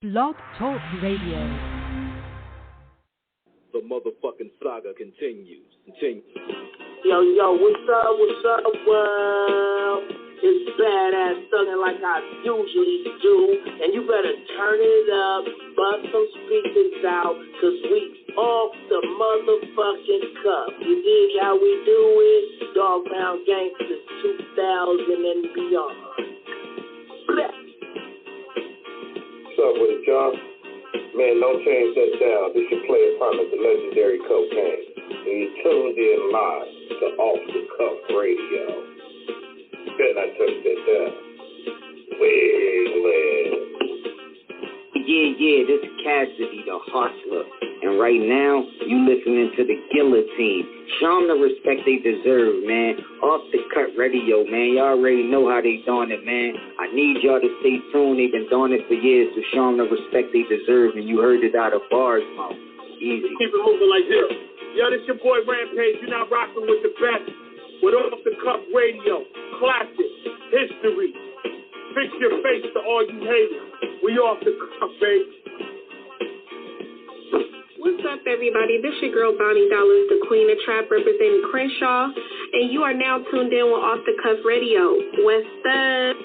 Blog Talk Radio. The motherfucking saga continues. Yo, what's up, world? It's badass thuggin' like I usually do, and you better turn it up, bust some speakers out, cause we off the motherfucking cuff. You dig how we do it? Dog Pound Gangsters 2000 and beyond. Blech. What's up with it, y'all? Man, don't change that down. This your player partner, the legendary Cocaine. And you tuned in live to Off the Cuff Radio. Better not touch that down. Yeah, this is Cassidy, the hustler. And right now, you listening to the Guillotine. Show them the respect they deserve, man. Off the Cut Radio, man. Y'all already know how they doing it, man. I need y'all to stay tuned. They've been doing it for years, so show them the respect they deserve. And you heard it out of bars, mouth. Easy. Keep it moving like this. Yo, this your boy Rampage. You're not rocking with the best. With Off the Cuff Radio. Classic. History. Fix your face to all you haters. We off the cuff, baby. What's up, everybody? This your girl, Bonnie Dollars, the Queen of Trap, representing Crenshaw, and you are now tuned in with Off the Cuff Radio. What's up?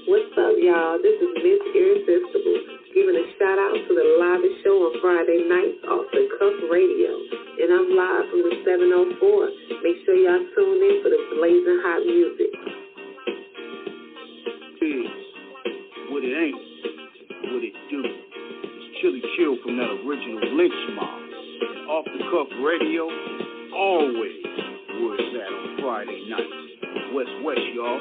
What's up, y'all? This is Miss Irresistible, giving a shout out to the livest show on Friday nights, Off the Cuff Radio, and I'm live from the 704. Make sure y'all tune in for the blazing hot music. What it ain't, what it do. Chili Chill from that original Lynch Mob. And Off the Cuff Radio, always where it's at on Friday nights. West, y'all.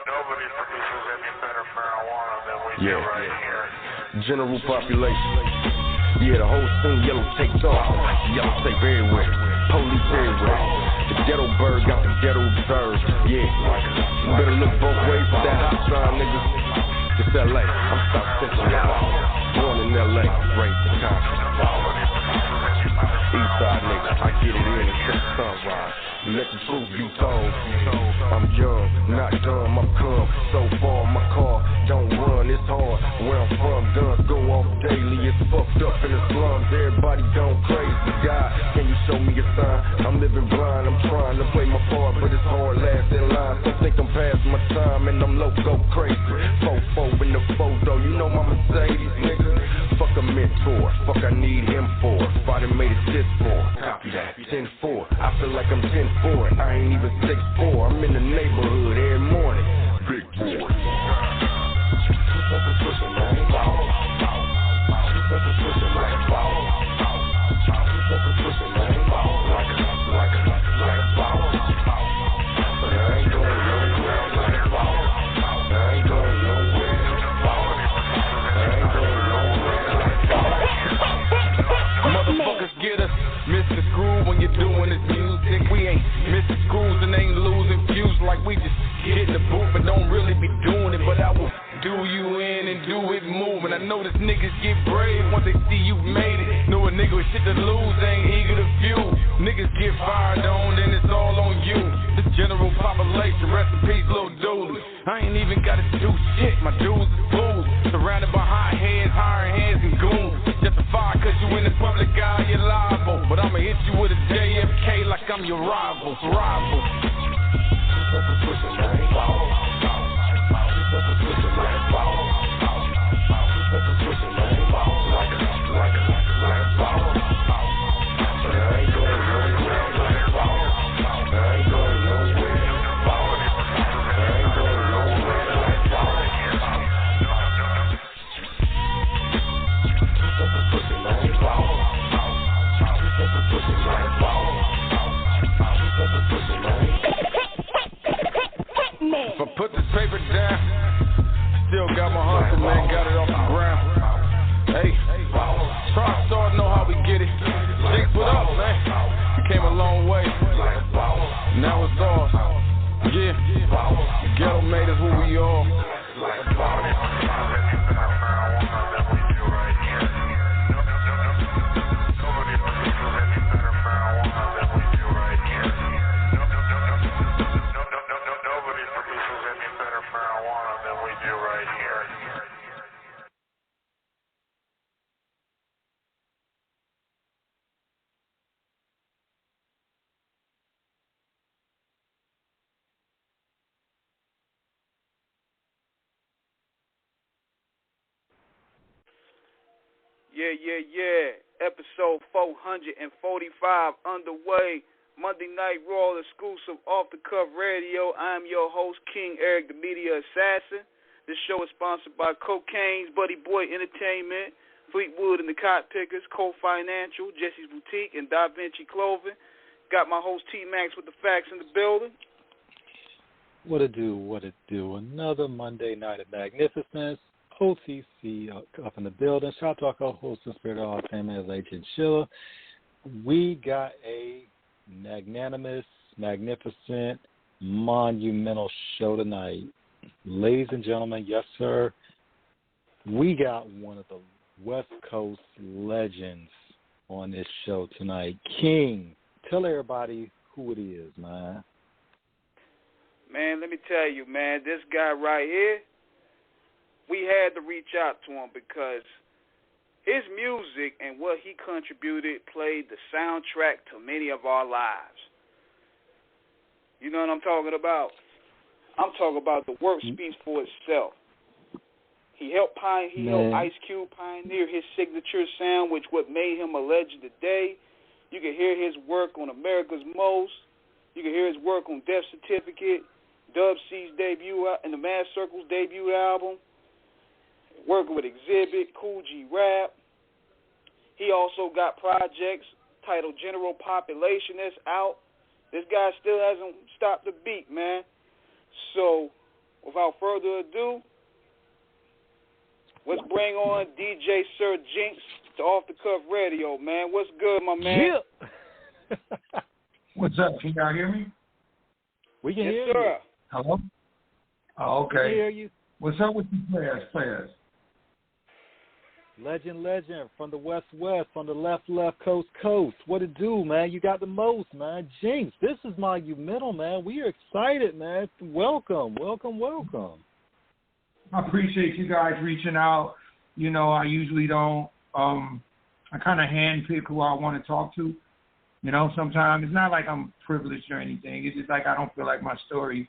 Nobody produces any better marijuana than we do right here. General population. Yeah, the whole scene yellow taped off. Yellow tape everywhere. Police everywhere. The ghetto bird got the ghetto observed. Yeah. You better look both ways for that hot sign, niggas. It's LA. I'm South Central, y'all. Born in LA. Raised in Compton. Eastside niggas. I get it in until the sunrise. Let the truth be told. I'm young, not dumb, I'm calm. So far, my car don't run, it's hard. Where I'm from, guns go off daily. It's fucked up in the slums, everybody gone crazy. God, can you show me a sign? I'm living blind, I'm trying to play my part, but it's hard, last in line. Some think I'm past my time and I'm loco crazy. Fofo in the photo, you know my Mercedes, nigga. Fuck a mentor, fuck I need him for. If I done made it this for, copy that, 10-4. I feel like I'm 10-4, I ain't even 6'4". I'm in the neighborhood every morning. Big boy. Motherfuckers get us Mr. Screw when you're doing this music. We ain't Mr. Screws and ain't losing views like we just get in the booth but don't really be doing it. But I will do you in and do it moving. I know this niggas get brave once they see you made it. Know a nigga with shit to lose, ain't eager to view. Niggas get fired on, then it's all on you. This general population, rest in peace, little dude. I ain't even gotta do shit, my dudes is fools. Surrounded by hot heads, hiring hands and goons. Justified cause you in the public eye, you're liable. But I'ma hit you with a JFK like I'm your rival. If I put this paper down, still got my hustle, man, got it off the ground. Hey, try start, know how we get it. Jinx, what up, man? We came a long way. Now it's ours. Yeah, ghetto made us who we are. with you right here. Yeah. Episode 445 underway. Monday Night Raw exclusive off the cuff radio. I'm your host, King Eric, the media assassin. This show is sponsored by Cocaine's Buddy Boy Entertainment, Fleetwood and the Cot Pickers, Cole Financial, Jesse's Boutique, and Da Vinci Clothing. Got my host T-Max with the facts in the building. What it do? Another Monday night of magnificence. OCC up in the building. Shout out to our co-host and spirit of all fame as Agent Sheila. We got a magnanimous, magnificent, monumental show tonight. Ladies and gentlemen, yes, sir, we got one of the West Coast legends on this show tonight. King, tell everybody who it is, man. Man, let me tell you, man, this guy right here, we had to reach out to him because his music and what he contributed played the soundtrack to many of our lives. You know what I'm talking about? I'm talking about the work speaks for itself. He helped Ice Cube pioneer his signature sound, which what made him a legend today. You can hear his work on Amerikkas Most. You can hear his work on Death Certificate, Dub C's debut and the Mad Circle's debut album. Working with Exhibit, Kool G Rap. He also got projects titled General Population that's out. This guy still hasn't stopped the beat, man. So, without further ado, let's bring on DJ Sir Jinx to Off the Cuff Radio, man. What's good, my man? Yeah. What's up? Can y'all hear me? We can hear you. Hello? Oh, okay. We can hear you. What's up with you players? Legend, from the West, from the left, coast. What it do, man? You got the most, man. Jinx, this is monumental, man. We are excited, man. Welcome. I appreciate you guys reaching out. You know, I usually don't, I kind of handpick who I want to talk to. You know, sometimes it's not like I'm privileged or anything. It's just like I don't feel like my story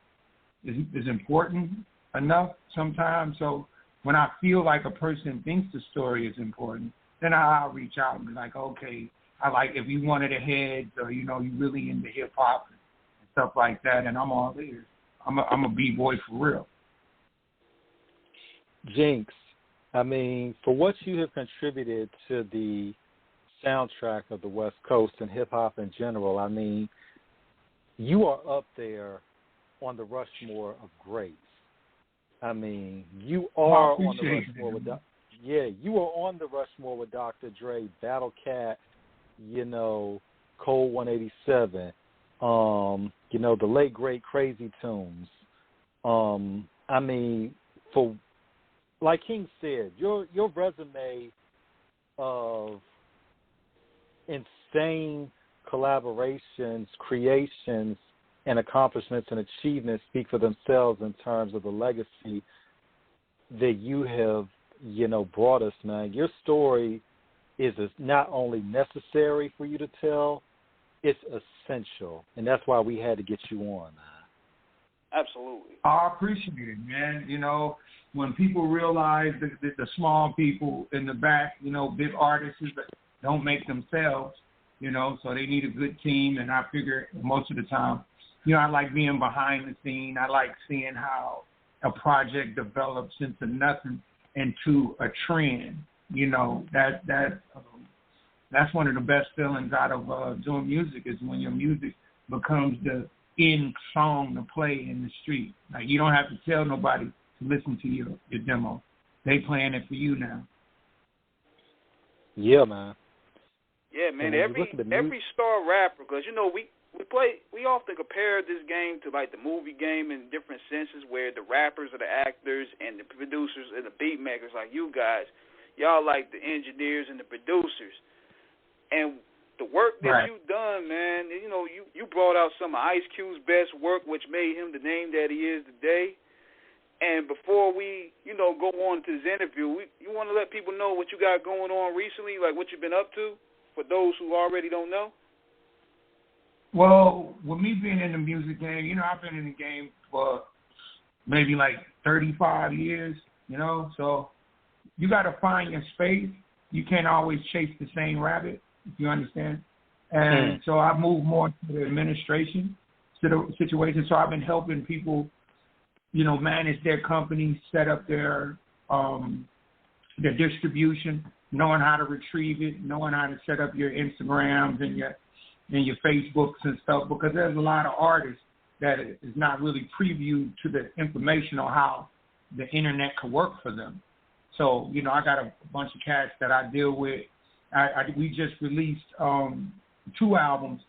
is important enough sometimes. So when I feel like a person thinks the story is important, then I'll reach out and be like, okay, I like if you one of the heads or, you know, you really into hip-hop and stuff like that, and I'm all ears. I'm a B-boy for real. Jinx, I mean, for what you have contributed to the soundtrack of the West Coast and hip-hop in general, I mean, you are up there on the Rushmore of greats. I mean, you are on the Rushmore with you are on the Rushmore with Dr. Dre, Battle Cat, you know, Kool 187, you know, the late great Crazy Tunes. I mean, for like King said, your resume of insane collaborations, creations, and accomplishments and achievements speak for themselves in terms of the legacy that you have, you know, brought us, man. Your story is not only necessary for you to tell, it's essential, and that's why we had to get you on, man. Absolutely. I appreciate it, man. You know, when people realize that the small people in the back, you know, big artists don't make themselves, you know, so they need a good team, and I figure most of the time, you know, I like being behind the scene. I like seeing how a project develops into nothing into a trend. You know, that's one of the best feelings out of doing music is when your music becomes the in song to play in the street. Like you don't have to tell nobody to listen to your demo. They playing it for you now. Yeah, man. Yeah, man. Every star rapper, because you know we often compare this game to like the movie game in different senses, where the rappers are the actors and the producers and the beat makers, like you guys, y'all like the engineers and the producers. And the work that you've done, man, you know, you brought out some of Ice Cube's best work, which made him the name that he is today. And before we, go on to this interview, you want to let people know what you got going on recently, like what you've been up to, for those who already don't know? Well, with me being in the music game, I've been in the game for maybe like 35 years, so you got to find your space. You can't always chase the same rabbit, if you understand. And so I moved more to the administration situation. So I've been helping people, manage their companies, set up their distribution, knowing how to retrieve it, knowing how to set up your Instagrams and your Facebooks and stuff, because there's a lot of artists that is not really previewed to the information on how the internet can work for them. So, I got a bunch of cats that I deal with. We just released 2 albums,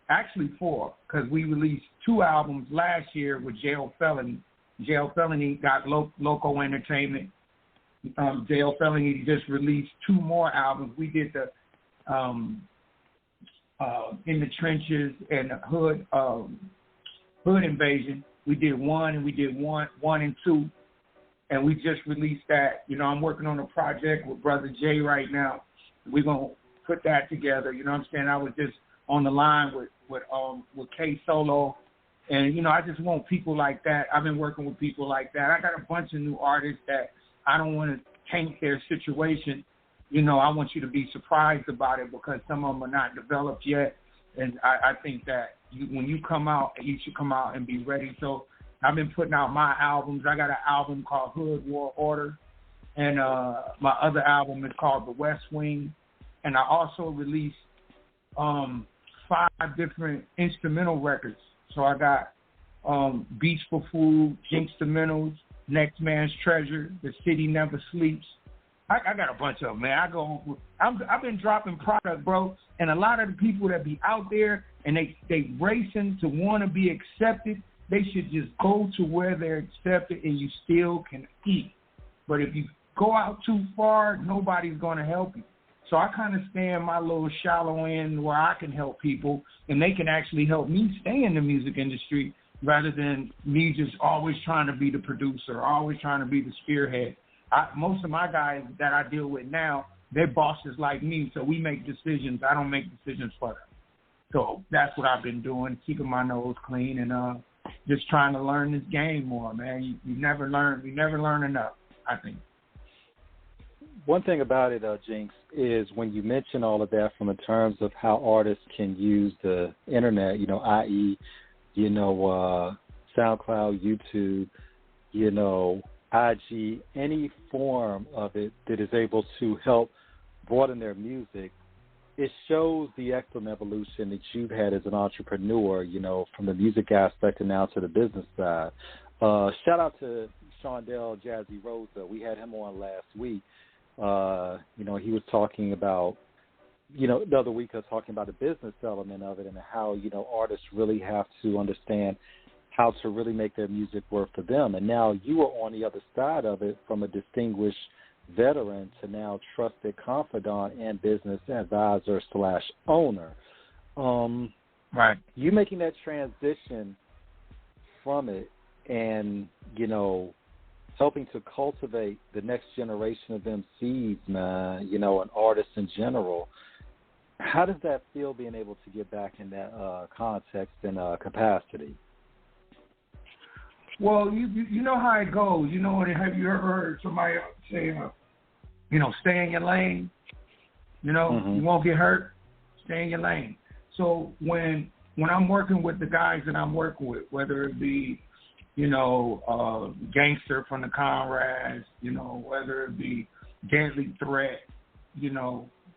actually 4, because we released 2 albums last year with Jail Felony. Jail Felony got Loco Entertainment. Jail Felony just released 2 more albums. We did the In the Trenches and Hood Invasion. We did 1 and we did 1 and 2. And we just released that. I'm working on a project with Brother Jay right now. We're going to put that together. You know what I'm saying? I was just on the line with K Solo. And, I just want people like that. I've been working with people like that. I got a bunch of new artists that I don't want to taint their situation. I want you to be surprised about it because some of them are not developed yet. And I think that when you come out, you should come out and be ready. So I've been putting out my albums. I got an album called Hood War Order. And my other album is called The West Wing. And I also released 5 different instrumental records. So I got Beach for Food, Jinxtamentals, Next Man's Treasure, The City Never Sleeps. I got a bunch of them, man. I've been dropping product, bro, and a lot of the people that be out there and they racing to want to be accepted, they should just go to where they're accepted and you still can eat. But if you go out too far, nobody's going to help you. So I kind of stay in my little shallow end where I can help people and they can actually help me stay in the music industry rather than me just always trying to be the producer, always trying to be the spearhead. Most of my guys that I deal with now, they're bosses like me, so we make decisions. I don't make decisions for them. So that's what I've been doing, keeping my nose clean and just trying to learn this game more, man. You never learn enough, I think. One thing about it, Jinx, is when you mention all of that from in terms of how artists can use the internet, i.e., SoundCloud, YouTube, IG, any form of it that is able to help broaden their music, it shows the excellent evolution that you've had as an entrepreneur, from the music aspect and now to the business side. Shout out to Shondell Jazzy Rosa. We had him on last week. He was talking about, the other week I was talking about the business element of it and how, artists really have to understand how to really make their music work for them. And now you are on the other side of it from a distinguished veteran to now trusted confidant and business advisor / owner. Right. You making that transition from it and, helping to cultivate the next generation of MCs, man, and artists in general. How does that feel being able to get back in that context and capacity? Well, you know how it goes. Have you ever heard somebody say, stay in your lane? You won't get hurt. Stay in your lane. So when I'm working with the guys that I'm working with, whether it be, Gangster from the Conrads, whether it be Deadly Threat,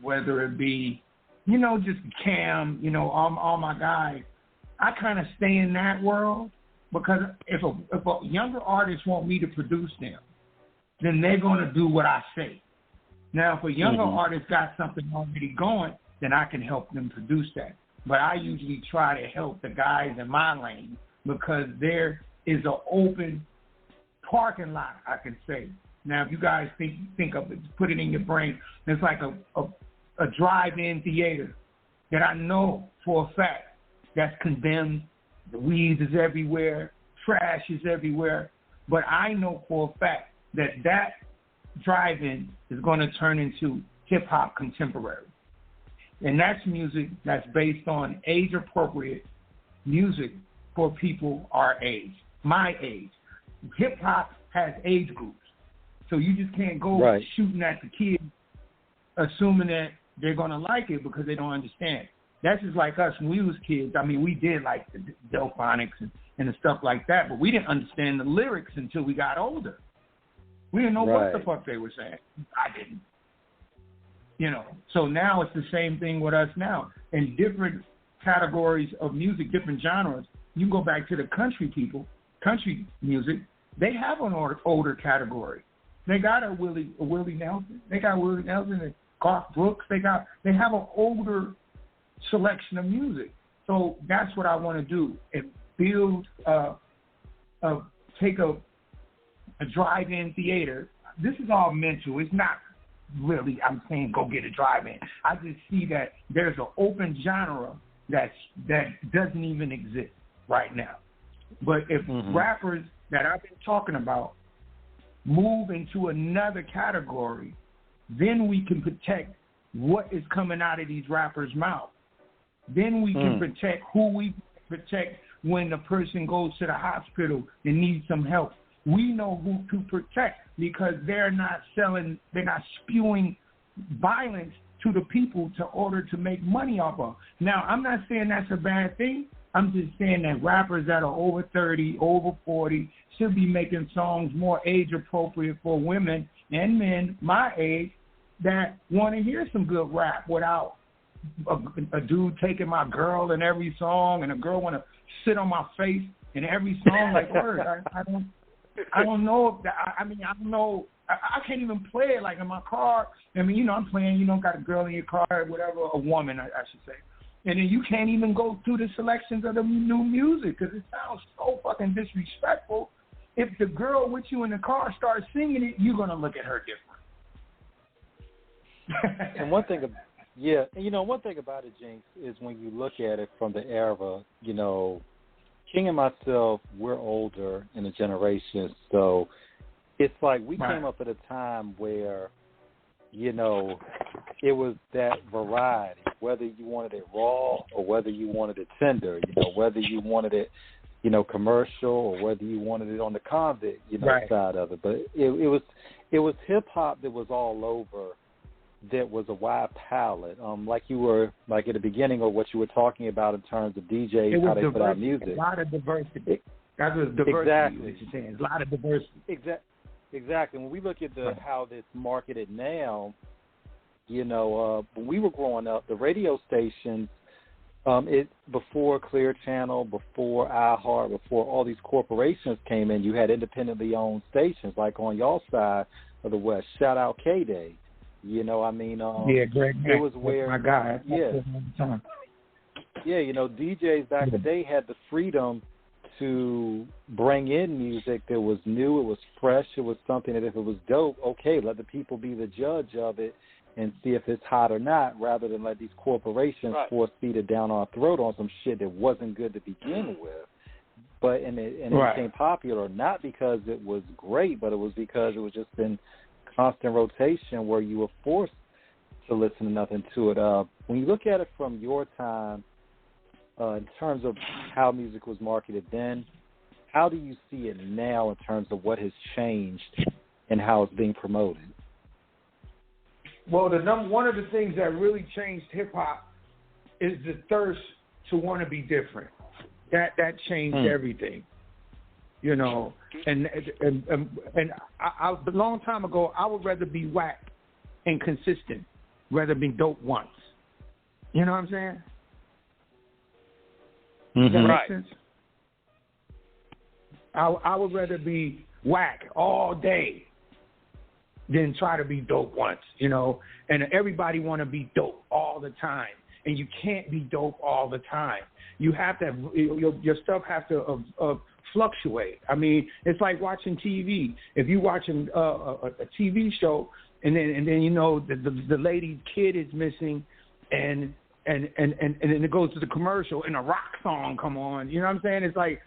whether it be, just Cam, all my guys, I kind of stay in that world because if a younger artist want me to produce them, then they're going to do what I say. Now, if a younger artist got something already going, then I can help them produce that. But I usually try to help the guys in my lane because there is an open parking lot, I can say. Now, if you guys think of it, put it in your brain, it's like a drive-in theater that I know for a fact that's condemned. The weeds is everywhere. Trash is everywhere. But I know for a fact that drive-in is going to turn into hip-hop contemporary. And that's music that's based on age-appropriate music for people our age, my age. Hip-hop has age groups. So you just can't go shooting at the kids assuming that they're going to like it because they don't understand. That's just like us when we was kids. I mean, we did like the Delphonics and the stuff like that, but we didn't understand the lyrics until we got older. We didn't know what the fuck they were saying. I didn't. You know, so now it's the same thing with us now. In different categories of music, different genres, you go back to the country people, country music, they have an older category. They got a Willie Nelson. They got Willie Nelson and Garth Brooks. They have an older selection of music. So that's what I want to do. And build, take a drive-in theater. This is all mental. It's not really, I'm saying go get a drive-in. I just see that there's an open genre that doesn't even exist right now. But if rappers that I've been talking about move into another category, then we can protect what is coming out of these rappers' mouths. Then we can protect who we protect when the person goes to the hospital and needs some help. We know who to protect because they're not spewing violence to the people to order to make money off of. Now, I'm not saying that's a bad thing. I'm just saying that rappers that are over 30, over 40 should be making songs more age appropriate for women and men my age that want to hear some good rap without a dude taking my girl in every song and a girl want to sit on my face in every song. Like, word, I don't know if that, I don't know. I can't even play it like in my car. I mean, I'm playing, got a girl in your car or whatever, a woman, I should say. And then you can't even go through the selections of the new music because it sounds so fucking disrespectful. If the girl with you in the car starts singing it, you're going to look at her different. And one thing about it, Jinx, is when you look at it from the era, King and myself, we're older in a generation, so it's like we came up at a time where, it was that variety, whether you wanted it raw or whether you wanted it tender, whether you wanted it, commercial or whether you wanted it on the convict, side of it. But it was hip hop that was all over, that was a wide palette. Like you were like at the beginning of what you were talking about in terms of DJs, how they put out music. A lot of diversity. That was diversity. Exactly. What you're saying. A lot of diversity. Exactly. When we look at how it's marketed now, when we were growing up, the radio stations, before Clear Channel, before iHeart, before all these corporations came in, you had independently owned stations, like on y'all side of the West. Shout out K-Day. Greg. It was where my guy. DJs back in the day had the freedom to bring in music that was new, it was fresh, it was something that if it was dope, okay, let the people be the judge of it and see if it's hot or not, rather than let these corporations force feed it down our throat on some shit that wasn't good to begin with. But it became popular not because it was great, but it was because it was just in constant rotation where you were forced to listen to nothing to it. When you look at it from your time, in terms of how music was marketed then, how do you see it now in terms of what has changed and how it's being promoted? Well, one of the things that really changed hip-hop is the thirst to want to be different. That changed everything, And a long time ago, I would rather be whack and consistent rather than dope once. You know what I'm saying? Does that make sense? I would rather be whack all day than try to be dope once, And everybody want to be dope all the time, and you can't be dope all the time. You have to your stuff has to fluctuate. I mean, it's like watching TV. If you're watching a TV show, and then the lady's kid is missing, and then it goes to the commercial and a rock song come on. You know what I'm saying? It's like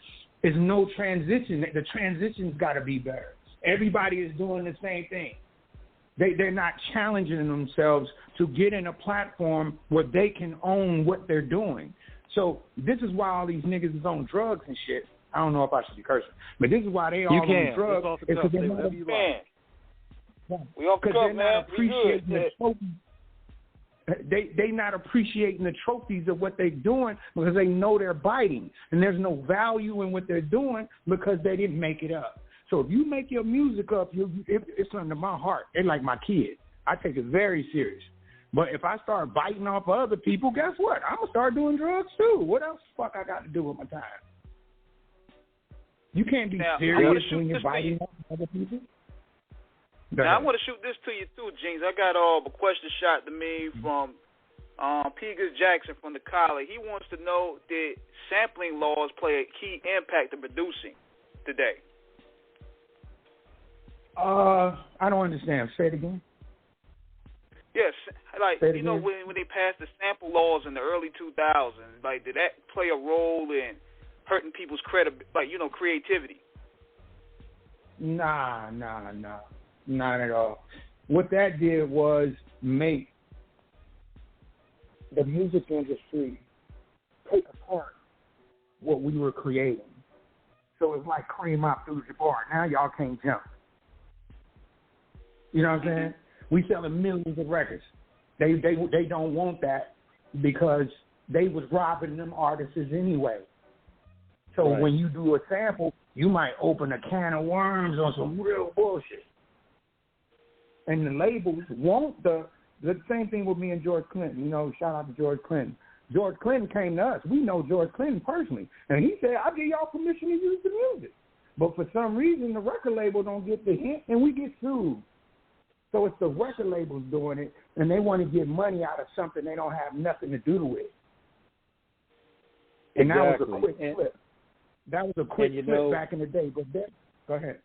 There's no transition. The transition's got to be better. Everybody is doing the same thing. They're not challenging themselves to get in a platform where they can own what they're doing. So this is why all these niggas is on drugs and shit. I don't know if I should be cursing, but this is why they all on drugs. It's because they're not, we off the cuff, man. Appreciating the trophies. They not appreciating the trophies of what they're doing because they know they're biting, and there's no value in what they're doing because they didn't make it up. So if you make your music up, it's under my heart. They're like my kids. I take it very serious. But if I start biting off of other people, guess what? I'm going to start doing drugs too. What else the fuck I got to do with my time? You can't be serious when you're biting off other people. Now, I want to shoot this to you too, Jinx. I got a question shot to me from Pegas Jackson from the College. He wants to know, did sampling laws play a key impact in producing today? I don't understand. Say it again. Yes, like, you know, when they passed the sample laws in the early 2000s, like, did that play a role in hurting people's creativity? Nah, not at all. What that did was make the music industry take apart what we were creating. So it's like Cream Abdul-Jabbar. Now y'all can't jump. You know what I'm saying? We selling millions of records. They don't want that because they was robbing them artists anyway. So when you do a sample, you might open a can of worms on some real bullshit. And the labels want the same thing with me and George Clinton. You know, shout out to George Clinton. George Clinton came to us. We know George Clinton personally. And he said, I'll give y'all permission to use the music. But for some reason, the record label don't get the hint, and we get sued. So it's the record labels doing it, and they want to get money out of something they don't have nothing to do with. And that was a quick flip. That was a quick flip back in the day. But go ahead.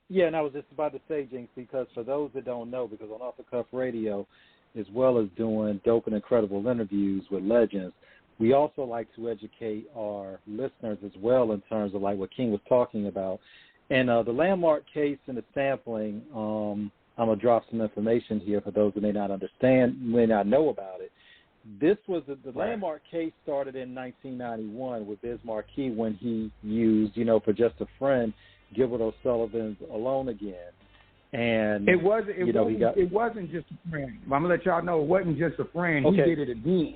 Yeah, and I was just about to say, Jinx, because for those that don't know, because on Off the Cuff Radio, as well as doing dope and incredible interviews with legends, we also like to educate our listeners as well in terms of like what King was talking about. And the landmark case and the sampling, I'm going to drop some information here for those who may not understand, may not know about it. This was the landmark case started in 1991 with Biz Markie when he used, For Just a Friend, Gilbert O'Sullivan's Alone Again. And it wasn't just a friend. I'm going to let y'all know it wasn't just a friend. Okay. He did it again.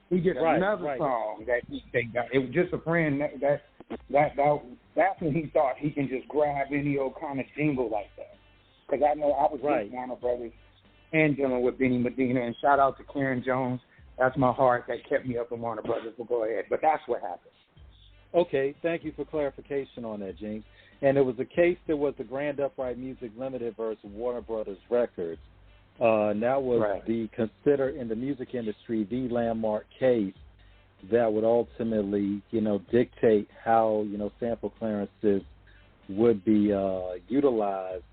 He did another song that they got. It was just a friend. That's when he thought he can just grab any old kind of jingle like that. Because I know I was with Warner Brothers and dealing with Benny Medina. And shout out to Karen Jones. That's my heart that kept me up in Warner Brothers. But go ahead. But that's what happened. Okay, thank you for clarification on that, Jinx. And it was a case that was the Grand Upright Music Limited versus Warner Brothers Records. And that was the considered in the music industry the landmark case that would ultimately, dictate how, sample clearances would be utilized,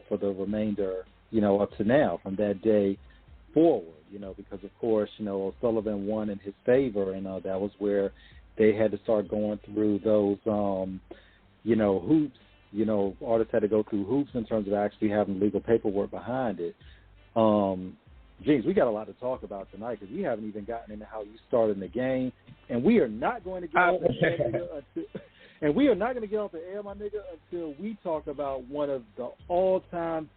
for the remainder, up to now from that day forward, because of course, O'Sullivan won in his favor, and that was where they had to start going through those, hoops. Artists had to go through hoops in terms of actually having legal paperwork behind it. Jinx, we got a lot to talk about tonight because we haven't even gotten into how you started in the game, and we are not going to get off the air, my nigga, until we talk about one of my all-time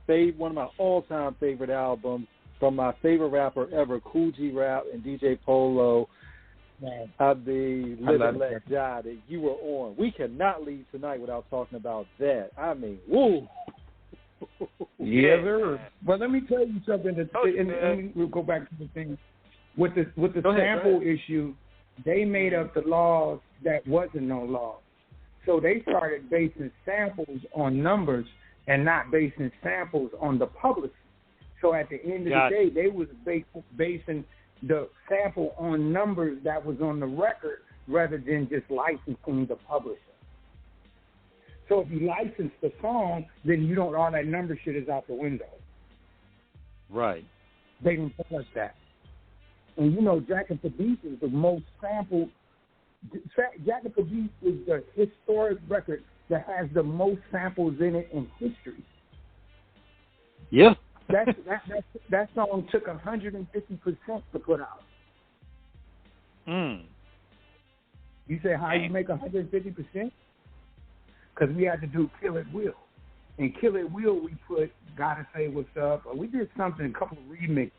favorite albums from my favorite rapper ever, Kool G Rap and DJ Polo. Of the Live and Let Die that you were on. We cannot leave tonight without talking about that. I mean, woo. Yeah, sir. Well, let me tell you something. And we'll go back to the thing. With the sample issue, they made up the laws that wasn't no law. So they started basing samples on numbers and not basing samples on the publicist. So at the end of the day, they was basing the sample on numbers that was on the record rather than just licensing the publisher. So if you license the song, then all that number shit is out the window. Right. They didn't tell us that. And Jack and the Beast is the most sampled Jack and Beat is the historic record that has the most samples in it in history. Yeah. That song took 150% to put out. You say how you make 150%? Because we had to do Kill It Will. And Kill It Will, we put Gotta Say What's Up. We did something, a couple of remixes,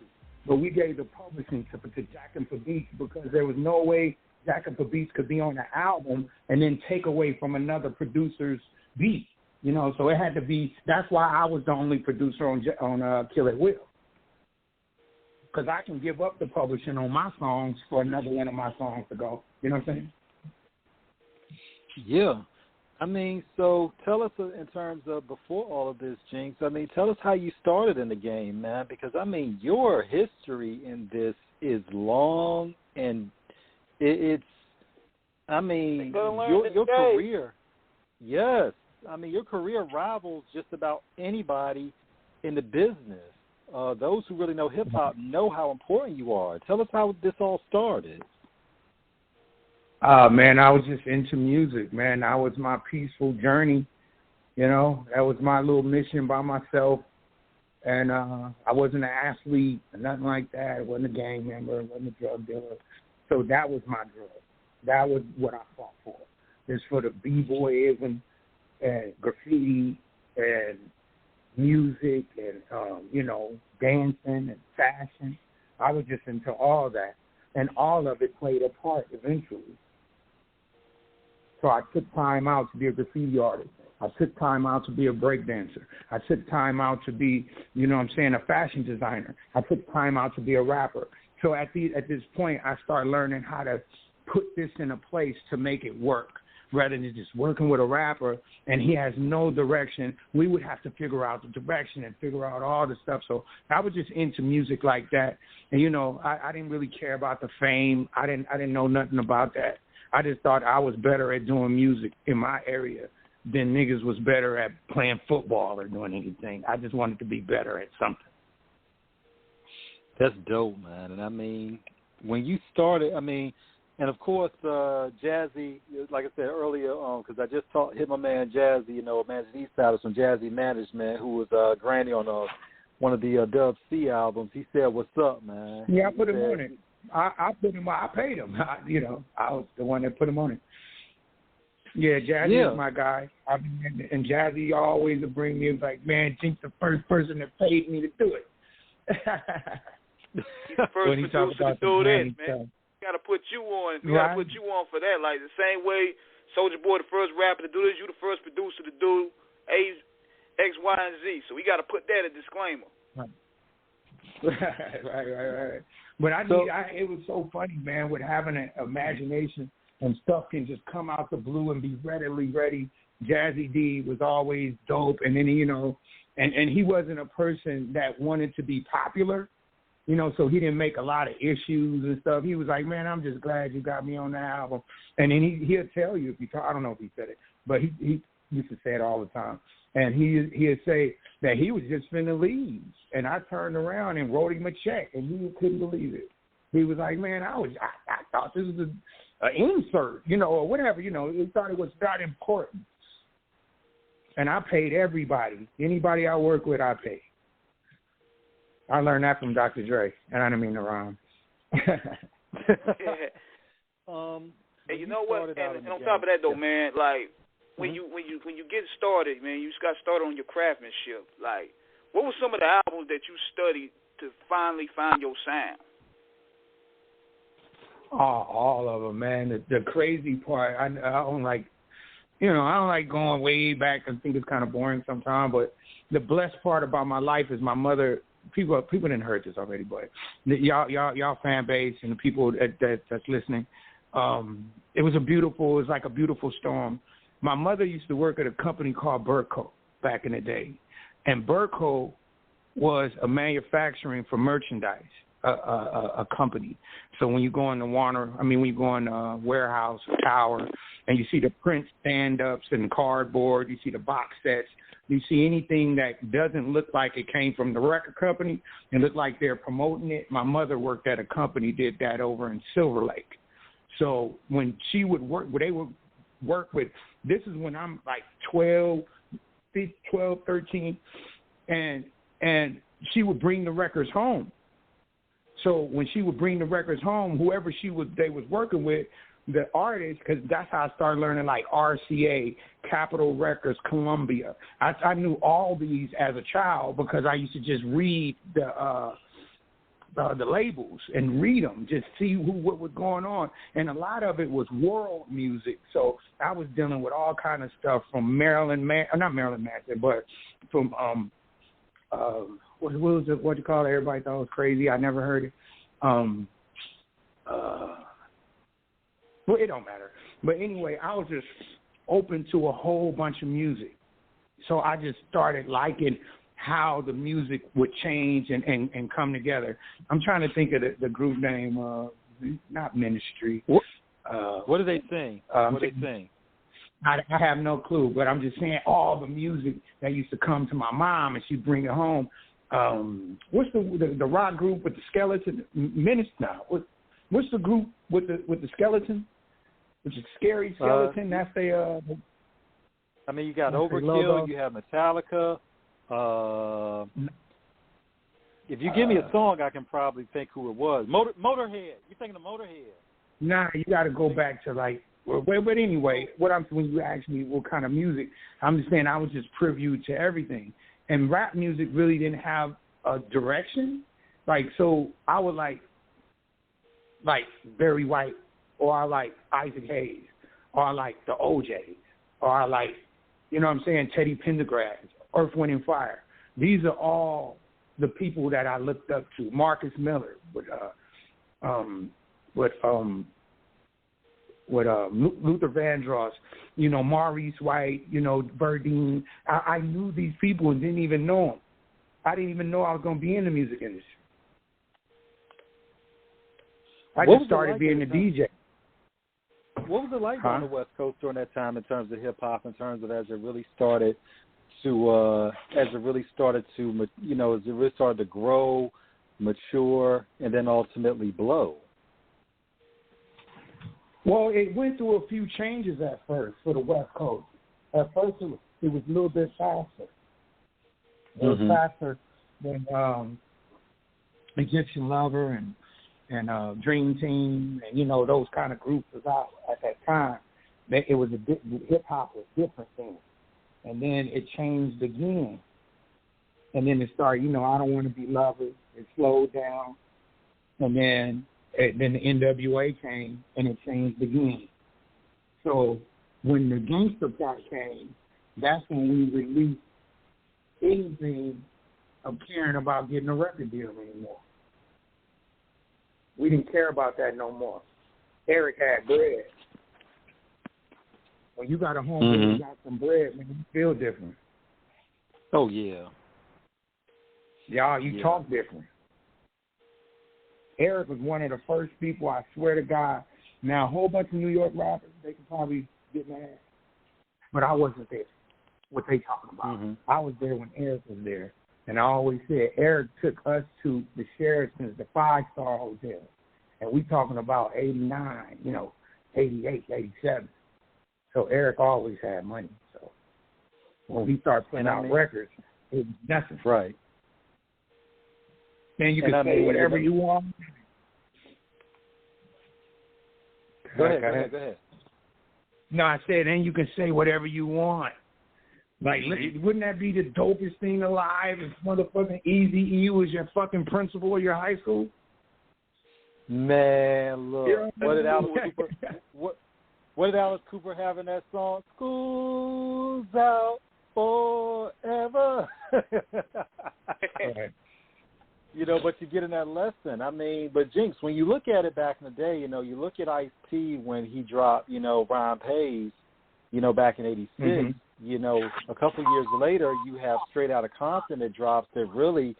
but we gave the publishing to Jack and Beats because there was no way Jack and Beats could be on the album and then take away from another producer's beat. You know, so it had to be. That's why I was the only producer on Kill It Will, because I can give up the publishing on my songs for another one of my songs to go. You know what I'm saying? Yeah. I mean, so tell us in terms of before all of this, Jinx, I mean, tell us how you started in the game, man, because, I mean, your history in this is long and it's, I mean, your career, yes. I mean, your career rivals just about anybody in the business. Those who really know hip-hop know how important you are. Tell us how this all started. Man, I was just into music, man. That was my peaceful journey, you know. That was my little mission by myself. And I wasn't an athlete or nothing like that. I wasn't a gang member. I wasn't a drug dealer. So that was my drug. That was what I fought for. It's for the b-boyism and graffiti and music and, you know, dancing and fashion. I was just into all that. And all of it played a part eventually. So I took time out to be a graffiti artist. I took time out to be a breakdancer. I took time out to be, you know what I'm saying, a fashion designer. I took time out to be a rapper. So at this point, I started learning how to put this in a place to make it work. Rather than just working with a rapper and he has no direction, we would have to figure out the direction and figure out all the stuff. So I was just into music like that. And, you know, I didn't really care about the fame. I didn't know nothing about that. I just thought I was better at doing music in my area than niggas was better at playing football or doing anything. I just wanted to be better at something. That's dope, man. And, I mean, when you started, I mean, and, of course, Jazzy, like I said earlier on, because I just hit my man Jazzy, you know, Magic Eastsider from Jazzy Management, who was Granny on one of the Dub C albums. He said, "What's up, man?" Yeah, I put him on it. I put him. I paid him. You know, I was the one that put him on it. Yeah, Jazzy is my guy. And Jazzy always would bring me like, man, Jinx the first person that paid me to do it. He's the first producer to do this, man. Gotta put you on. We gotta put you on for that. Like the same way Soulja Boy, the first rapper to do this, you the first producer to do X, Y, and Z. So we gotta put that a disclaimer. Right. But it was so funny, man, with having an imagination and stuff can just come out the blue and be readily ready. Jazzy D was always dope, and then you know, and he wasn't a person that wanted to be popular. You know, so he didn't make a lot of issues and stuff. He was like, man, I'm just glad you got me on the album. And then he'll tell you, if you talk, I don't know if he said it, but he used to say it all the time. And he'd say that he was just finna leave. And I turned around and wrote him a check, and he couldn't believe it. He was like, man, I thought this was an insert, you know, or whatever. You know, he thought it was not important. And I paid everybody. Anybody I work with, I paid. I learned that from Dr. Dre, and I didn't mean to rhyme. And you know what? And on top of that, though, man, like when you get started, man, you just got started on your craftsmanship. Like, what were some of the albums that you studied to finally find your sound? Oh, all of them, man. The crazy part, I don't like, you know, I don't like going way back. I think it's kind of boring sometimes. But the blessed part about my life is my mother. People didn't heard this already, but y'all fan base and the people that's listening. It was like a beautiful storm. My mother used to work at a company called Burco back in the day, and Burco was a manufacturing for merchandise, a company. So when you go in the when you go in warehouse or tower, and you see the print stand-ups and cardboard, you see the box sets, you see anything that doesn't look like it came from the record company and look like they're promoting it. My mother worked at a company, did that over in Silver Lake. So when she would work, they would work with, this is when I'm like 12, 13, and she would bring the records home. So when she would bring the records home, whoever they was working with, the artists, because that's how I started learning like RCA, Capitol Records, Columbia. I knew all these as a child because I used to just read the labels and read them, just see what was going on. And a lot of it was world music. So I was dealing with all kind of stuff from not Marilyn Manson, but from what was it? What you call it? Everybody thought it was crazy. I never heard it. Well, it don't matter. But anyway, I was just open to a whole bunch of music. So I just started liking how the music would change and come together. I'm trying to think of the group name, not Ministry. What do they sing? What do they sing? I have no clue, but I'm just saying all the music that used to come to my mom and she'd bring it home. What's the rock group with the skeleton? What's the group with the skeleton? Which is Scary Skeleton. That's the. I mean, you got Overkill. You have Metallica. If you give me a song, I can probably think who it was. Motorhead. You thinking of Motorhead? Nah, you got to go back to like. But anyway, when you ask me what kind of music, I'm just saying I was just privy to everything, and rap music really didn't have a direction. Like, so I would like Barry White, or I like Isaac Hayes, or I like the OJs, or I like, you know what I'm saying, Teddy Pendergrass, Earth, Wind and Fire. These are all the people that I looked up to. Marcus Miller, Luther Vandross, you know, Maurice White, you know, Verdine. I knew these people and didn't even know them. I didn't even know I was going to be in the music industry. I just started being a DJ. What was it like on the West Coast during that time in terms of hip hop, in terms of as it really started to grow, mature, and then ultimately blow? Well, it went through a few changes at first for the West Coast. At first, it was a little bit faster. It was faster than Egyptian Lover and Dream Team, and, you know, those kind of groups was out at that time. It was hip-hop was different then. And then it changed again. And then it started, you know, I Don't Want to Be Lovers. It slowed down. And then the NWA came, and it changed again. So when the Gangster Part came, that's when we released anything of caring about getting a record deal anymore. We didn't care about that no more. Eric had bread. When you got a home where you got some bread, man, you feel different. Oh, yeah. You talk different. Eric was one of the first people, I swear to God. Now, a whole bunch of New York rappers, they could probably get mad. But I wasn't there, what they talking about. I was there when Eric was there. And I always said, Eric took us to the Sheraton's, the 5-star hotel. And we talking about 89, 88, 87. So Eric always had money. So when he started putting out records, it was nothing. Right. Then you can say whatever you want. Go ahead. No, I said, then you can say whatever you want. Like, wouldn't that be the dopest thing alive if motherfucking Eazy-E was your fucking principal of your high school? Man, look. What did Alice Cooper have in that song? School's out forever. You know, but you get in that lesson. I mean, but Jinx, when you look at it back in the day, you know, you look at Ice-T when he dropped, you know, Rhyme Pays, you know, back in 86. You know, a couple of years later, you have Straight Outta Compton that drops that really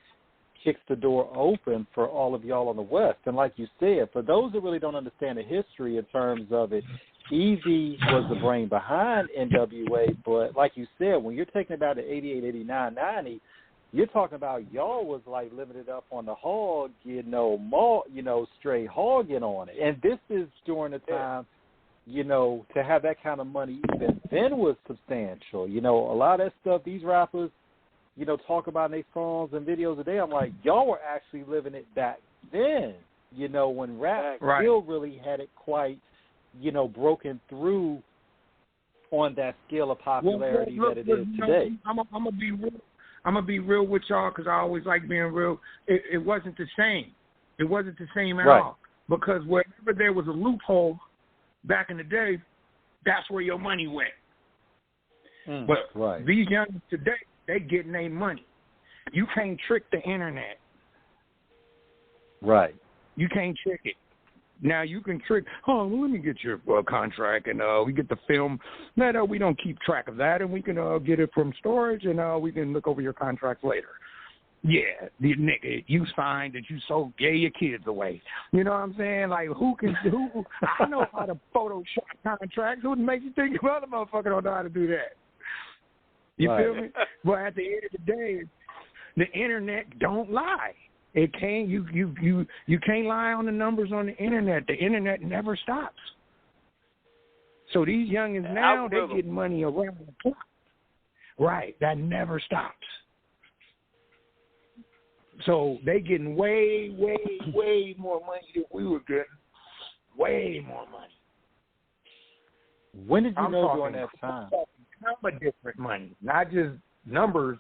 kicks the door open for all of y'all on the West. And like you said, for those that really don't understand the history in terms of it, Eazy was the brain behind NWA. But like you said, when you're taking about the 88, 89, 90, You're talking about y'all was like living it up on the hog, more, straight hogging on it. And this is during the time, to have that kind of money even then was substantial. A lot of that stuff these rappers, talk about in their songs and videos today. I'm like, y'all were actually living it back then, when rap still really had it quite, broken through on that scale of popularity that it is today. I'm gonna be real. I'm gonna be real with y'all because I always like being real. It wasn't the same. It wasn't the same at all, because wherever there was a loophole back in the day, that's where your money went. But these young today, they getting their money. You can't trick the internet. Right. You can't trick it. Now you can trick. Oh, well, let me get your contract, and we get the film. No, we don't keep track of that, and we can get it from storage, and we can look over your contract later. Yeah, the nigga, you signed that you gave your kids away. You know what I'm saying? Like, who? I know how to Photoshop contracts. Who makes you think the other motherfucker don't know how to do that? You feel me? But at the end of the day, the internet don't lie. It can't. You can't lie on the numbers on the internet. The internet never stops. So these youngins now, they getting money around the clock. Right, that never stops. So they getting way more money than we were getting. Way more money. When did you know during that time? Comma different money, not just numbers.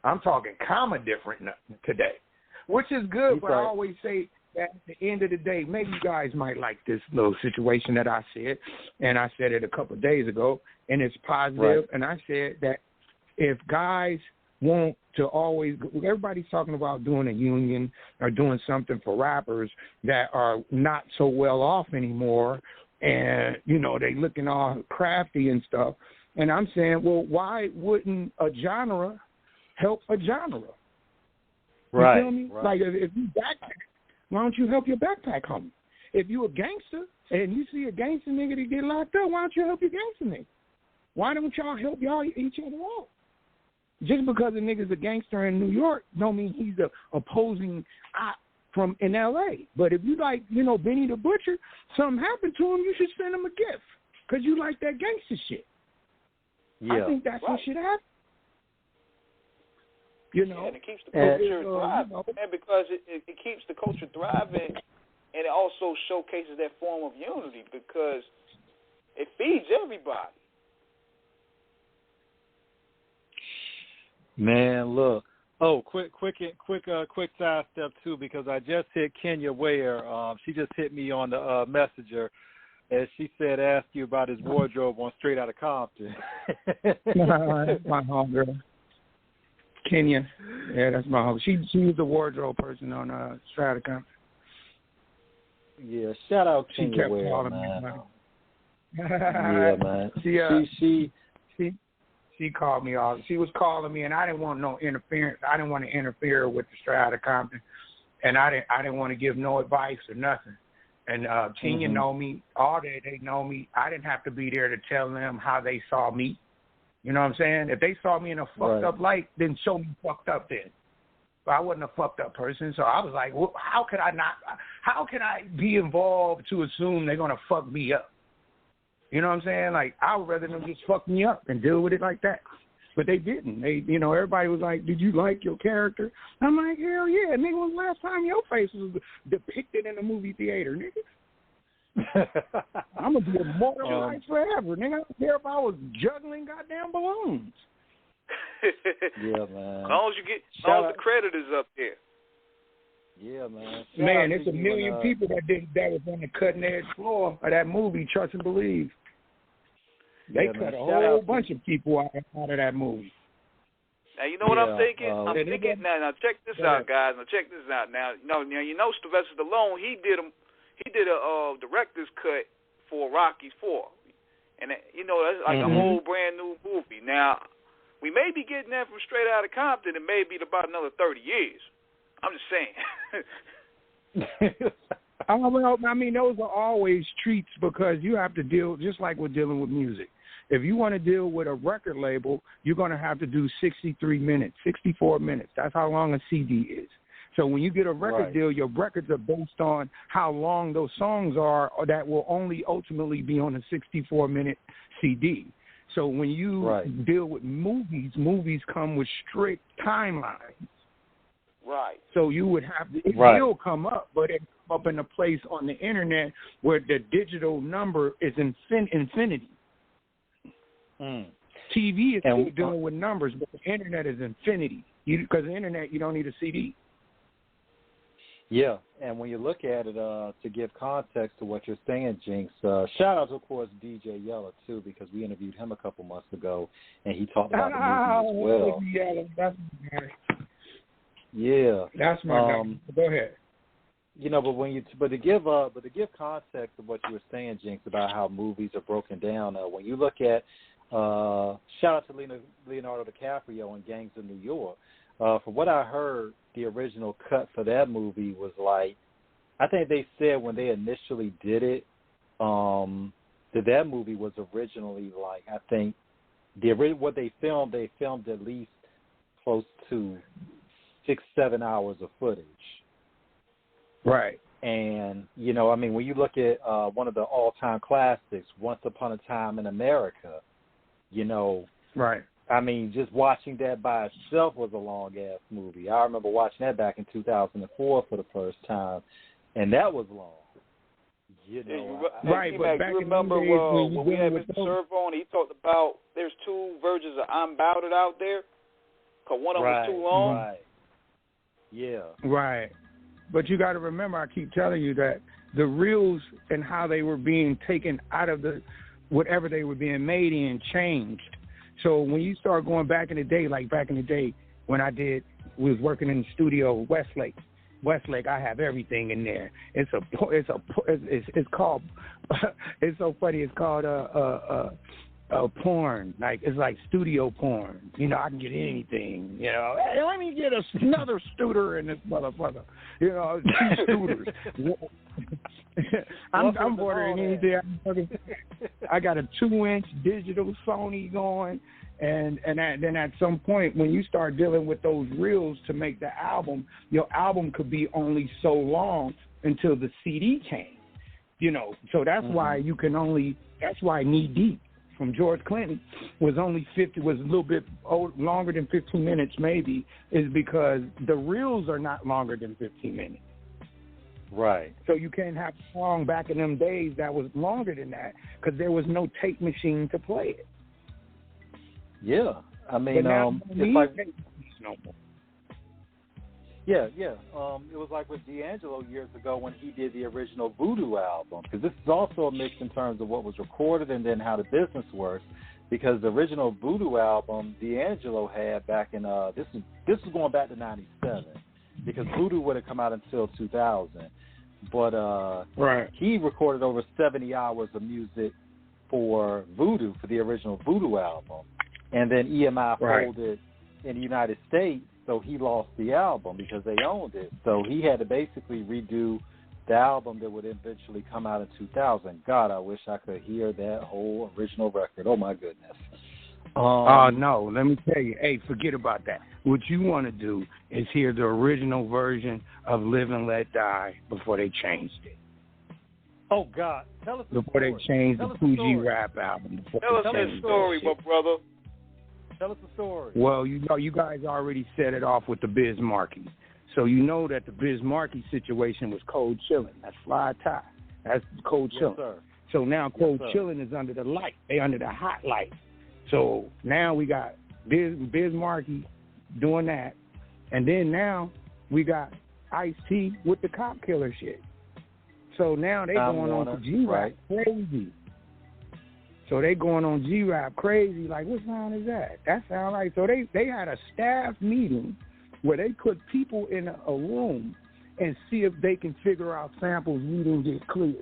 I'm talking comma different today, which is good. But I always say that at the end of the day, maybe you guys might like this little situation that I said, and I said it a couple of days ago, and it's positive. And I said that if guys want to always, everybody's talking about doing a union or doing something for rappers that are not so well off anymore, and they looking all crafty and stuff. And I'm saying, well, why wouldn't a genre help a genre? You feel me? Like if you backpack, why don't you help your backpack homie? If you a gangster and you see a gangster nigga that get locked up, why don't you help your gangster nigga? Why don't y'all help each other out? Just because a nigga's a gangster in New York don't mean he's the opposing op from in L.A. But if you like, Benny the Butcher, something happened to him, you should send him a gift because you like that gangster shit. Yeah. I think that's what should happen. And it keeps the culture thriving. And because it keeps the culture thriving, and it also showcases that form of unity because it feeds everybody. Man, look. Oh, quick side step too, because I just hit Kenya Ware. She just hit me on the messenger, and she said, "Ask you about his wardrobe on Straight Outta Compton." That's my homegirl, Kenya. Yeah, that's my home. She was the wardrobe person on Straight Outta Compton. Yeah, shout out Kenya Ware, man. Yeah, man. She called me all. She was calling me, and I didn't want no interference. I didn't want to interfere with the Straight Outta Compton, and I didn't want to give no advice or nothing. And Kenya know me. All day they know me. I didn't have to be there to tell them how they saw me. You know what I'm saying? If they saw me in a fucked up light, then show me fucked up then. But I wasn't a fucked up person, so I was like, well, how could I be involved to assume they're gonna fuck me up? You know what I'm saying? Like, I would rather them just fuck me up and deal with it like that. But they didn't. They, everybody was like, did you like your character? I'm like, hell yeah. Nigga, when the last time your face was depicted in a movie theater, nigga? I'm going to be immortal in life forever. Nigga, I don't care if I was juggling goddamn balloons. Yeah, man. As long as the credit is up there. Yeah, man. Man, there's a million people that was on the cutting edge floor of that movie, Trust and Believe. They cut a whole bunch of people out of that movie. Now, you know what I'm thinking? I'm thinking, now check this out, guys. Now, check this out. Now, Sylvester Stallone, he did a director's cut for Rocky IV. And, that's like a whole brand new movie. Now, we may be getting that from Straight Outta Compton and maybe in about another 30 years. I'm just saying. Well, I mean, those are always treats because you have to deal, just like we're dealing with music. If you want to deal with a record label, you're going to have to do 63 minutes, 64 minutes. That's how long a CD is. So when you get a record deal, your records are based on how long those songs are, or that will only ultimately be on a 64-minute CD. So when you deal with movies come with strict timelines. Right. So you would have it will come up, but it come up in a place on the internet where the digital number is infinity. TV is still dealing with numbers, but the internet is infinity. Because the internet, you don't need a CD. Yeah, and when you look at it, to give context to what you're saying, Jinx, shout out to, of course, DJ Yella, too, because we interviewed him a couple months ago, and he talked about the movie as well. Yella, that's my guy. Yeah. That's my guy. Go ahead. You know, but to give context of what you were saying, Jinx, about how movies are broken down, when you look at, shout out to Leonardo DiCaprio in Gangs of New York. From what I heard, the original cut for that movie was like, I think they said when they initially did it, that movie was originally like, I think, what they filmed at least close to 6-7 hours of footage. Right. And, you know, I mean, when you look at one of the all-time classics, Once Upon a Time in America, you know. Right. I mean, just watching that by itself was a long-ass movie. I remember watching that back in 2004 for the first time, and that was long. You know, right, but back you remember when we had Mr. Servo and he talked about there's 2 versions of I'm About It out there, because one of them was too long. Right. Yeah. Right. But you got to remember, I keep telling you that the reels and how they were being taken out of the whatever they were being made in changed. So when you start going back in the day, like back in the day when we was working in the studio, Westlake, I have everything in there. It's called, it's so funny. It's called porn. Like it's like studio porn. You know, I can get anything. You know, hey, let me get another Studer in this motherfucker. You know, 2 Studers. I'm ordering anything. I got a 2-inch digital Sony going, and then at some point when you start dealing with those reels to make the album, your album could be only so long until the CD came. You know, so that's why you can only. That's why Knee Deep from George Clinton was a little bit longer than 15 minutes maybe, is because the reels are not longer than 15 minutes. Right. So you can't have a song back in them days that was longer than that because there was no tape machine to play it. Yeah. I mean, it's like... Yeah. It was like with D'Angelo years ago when he did the original Voodoo album, because this is also a mix in terms of what was recorded and then how the business works. Because the original Voodoo album D'Angelo had back in this is going back to '97, because Voodoo would have come out until 2000, but he recorded over 70 hours of music for Voodoo, for the original Voodoo album, and then EMI folded in the United States. So he lost the album because they owned it. So he had to basically redo the album that would eventually come out in 2000. God, I wish I could hear that whole original record. Oh, my goodness. No, let me tell you. Hey, forget about that. What you want to do is hear the original version of Live and Let Die before they changed it. Oh, God. Tell us the story. Before they changed the Fuji rap album. Tell us that story, my brother. Tell us the story. Well, you know, you guys already set it off with the Biz Markie. So you know that the Biz Markie situation was Cold Chillin'. That's Fly Tie. That's Cold Chillin'. Sir. So now Cold Chillin' is under the light. They under the hot light. So now we got Biz Markie doing that. And then now we got Ice-T with the cop killer shit. So now they going on to G-Rap crazy. So they going on G-Rap crazy, like, what sound is that? That sound like, so they had a staff meeting where they put people in a room and see if they can figure out samples we didn't get cleared.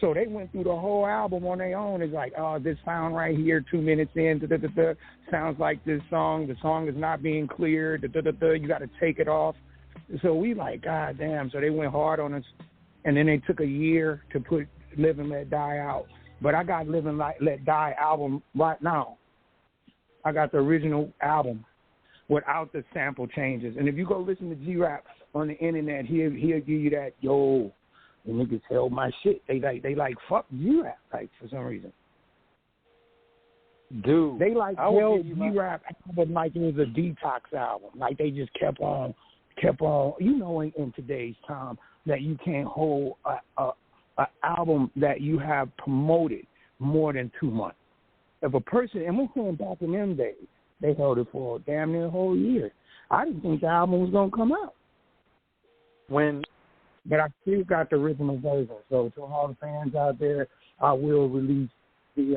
So they went through the whole album on their own. It's like, oh, this sound right here, 2 minutes in, sounds like this song. The song is not being cleared. You got to take it off. So we like, God damn. So they went hard on us. And then they took a year to put Live and Let Die out. But I got Live and Let Die album right now. I got the original album without the sample changes. And if you go listen to G-Rap on the internet, he'll give you that, yo, the niggas held my shit. They like fuck G-Rap, like, for some reason. Dude, they like held G-Rap album like it was a detox album. Like they just kept on. You know, in today's time that you can't hold a album that you have promoted more than 2 months. If a person, and we're going back in them days, they held it for damn near a whole year. I didn't think the album was going to come out. But I still got the original version. So to all the fans out there, I will release the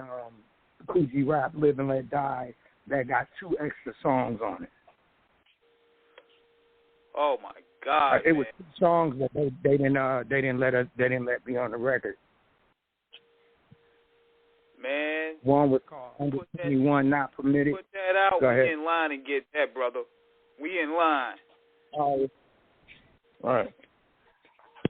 Coogee Rap Live and Let Die that got 2 extra songs on it. Oh my God! It was 2 songs that they didn't let me on the record. Man, one was called Under 21 Not Permitted. Put that out. Go ahead. We in line and get that, brother. We in line. All right.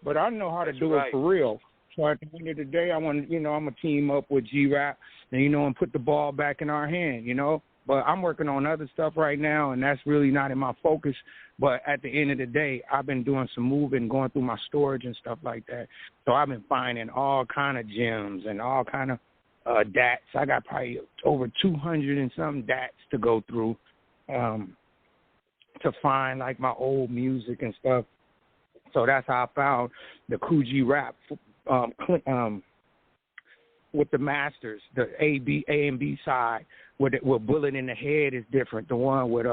But I know how to do right. it for real. So at the end of the day, I'm gonna team up with G-Rap and put the ball back in our hand, But I'm working on other stuff right now, and that's really not in my focus. But at the end of the day, I've been doing some moving, going through my storage and stuff like that. So I've been finding all kind of gems and all kind of DATs. I got probably over 200 and some DATs to go through to find like my old music and stuff. So that's how I found the Coogee Rap with the masters, the A and B side. With Bullet in the Head is different. The one with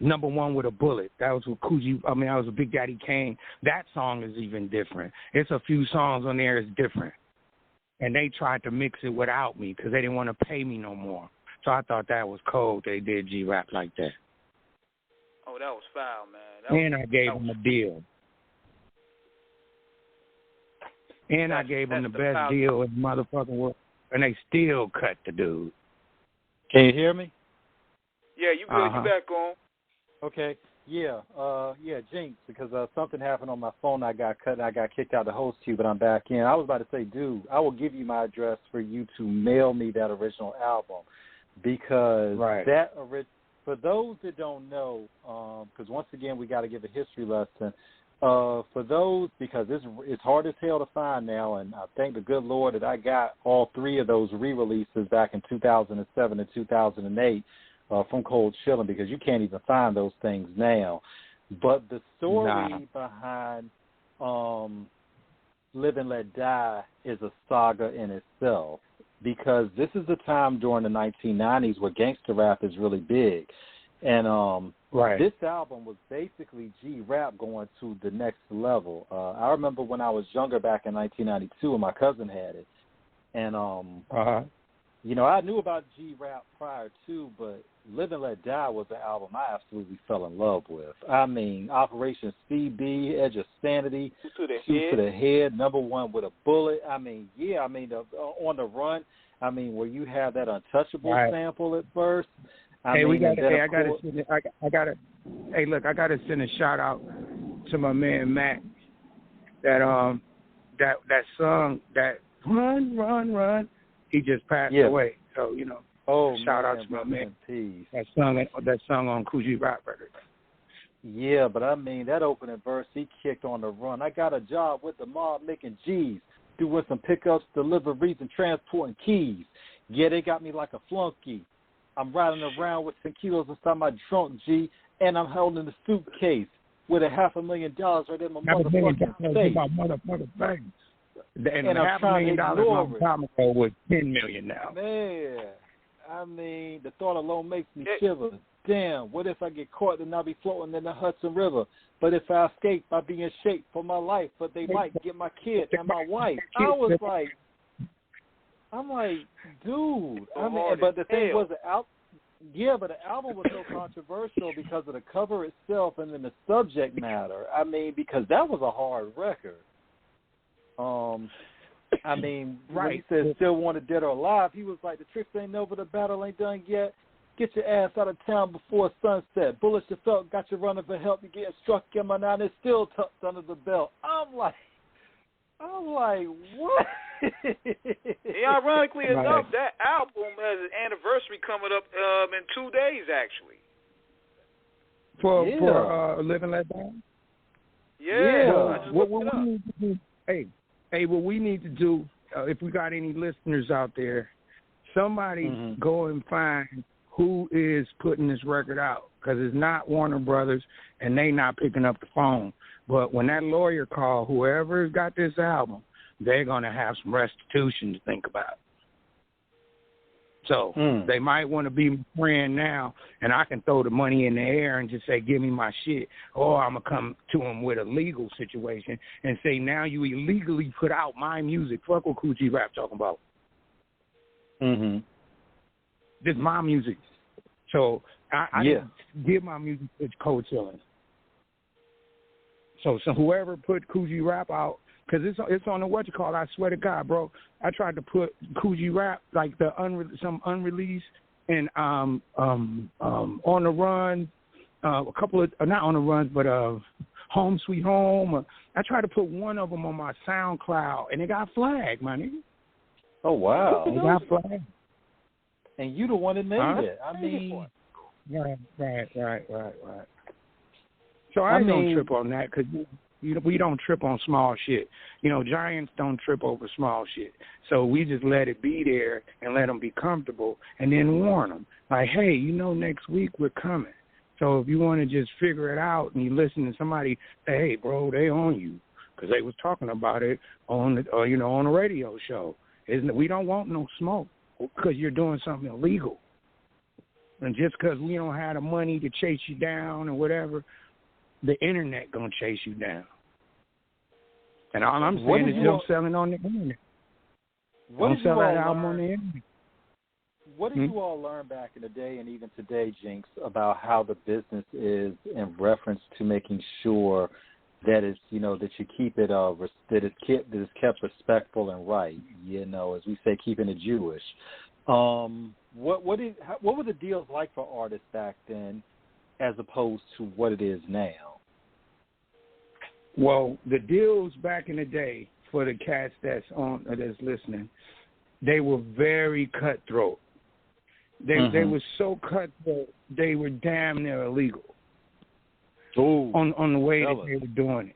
number one with a bullet. That was with Coogee. That was with Big Daddy Kane. That song is even different. It's a few songs on there is different. And they tried to mix it without me because they didn't want to pay me no more. So I thought that was cold. They did G-Rap like that. Oh, that was foul, man. I gave them a deal. I gave them the best deal in the motherfucking world. And they still cut the dude. Can you hear me? Yeah, you good. You back on. Okay. Yeah, Jinx, because something happened on my phone. I got cut and I got kicked out of the host queue, but I'm back in. I was about to say, dude, I will give you my address for you to mail me that original album because for those that don't know, because once again, we got to give a history lesson. For those, because it's hard to tell to find now, and I thank the good Lord that I got all 3 of those re-releases back in 2007 and 2008 from Cold Chillin', because you can't even find those things now. But the story behind Live and Let Die is a saga in itself, because this is the time during the 1990s where gangster rap is really big. And this album was basically G-Rap going to the next level. I remember when I was younger back in 1992 and my cousin had it. And, I knew about G-Rap prior to, but Live and Let Die was the album I absolutely fell in love with. I mean, Operation CB, Edge of Sanity, Shoot to the Head, Number One with a Bullet. On the Run, where you have that Untouchable sample at first. I gotta send a shout out to my man Matt. That song, that Run, he just passed away. So shout out to my man. That song on Coogee Rap record. Yeah, but that opening verse, he kicked on the run. I got a job with the mob making G's, doing some pickups, deliveries, and transporting keys. Yeah, they got me like a flunky. I'm riding around with 10 kilos inside my trunk, G, and I'm holding a suitcase with $500,000 right in my motherfucking face. And $500,000 a long time ago was $10 million now. Man, the thought alone makes me shiver. Damn, what if I get caught and I'll be floating in the Hudson River? But if I escape, I'll be in shape for my life. But they might get my kid and my wife. I'm like, dude. But the thing was, the album was so controversial because of the cover itself and then the subject matter. Because that was a hard record. When he said still wanted dead or alive, he was like, the tricks ain't over, the battle ain't done yet. Get your ass out of town before sunset. Bullets you felt got you running for help. You getting struck in my 9. It's still tucked under the belt. I'm like, I was like, what? Ironically enough, that album has an anniversary coming up in 2 days, actually. For Live and Let Die? Yeah. What we need to do, what we need to do, if we got any listeners out there, somebody go and find who is putting this record out, because it's not Warner Brothers, and they not picking up the phone. But when that lawyer called, whoever's got this album, they're going to have some restitution to think about. So they might want to be my friend now, and I can throw the money in the air and just say, give me my shit. Or I'm going to come to them with a legal situation and say, now you illegally put out my music. Fuck what Kool Rap talking about. This is my music. So I didn't give my music to Code Chillin'. So whoever put Kool Rap out, because it's on the whatchamacallit, I swear to God, bro. I tried to put Kool Rap, like some unreleased and on the run, a couple of, not on the runs, but Home Sweet Home. I tried to put one of them on my SoundCloud, and it got flagged, my nigga. Oh, wow. It got flagged. And you the one that made it. I mean. Right. So I don't trip on that, because we don't trip on small shit. Giants don't trip over small shit. So we just let it be there and let them be comfortable, and then warn them. Like, hey, next week we're coming. So if you want to just figure it out and you listen to somebody say, hey, bro, they on you, because they was talking about it on the, on a radio show. We don't want no smoke, because you're doing something illegal. And just because we don't have the money to chase you down or whatever, the internet going to chase you down. And all I'm saying is don't selling on the internet. Don't sell that album on the internet. What did you all learn back in the day and even today, Jinx, about how the business is in reference to making sure that it's, that you keep it, that it's kept respectful and right, as we say, keeping it Jewish. What were the deals like for artists back then as opposed to what it is now? Well, the deals back in the day, for the cats that's listening, they were very cutthroat. They were so cutthroat, they were damn near illegal. On the way that they were doing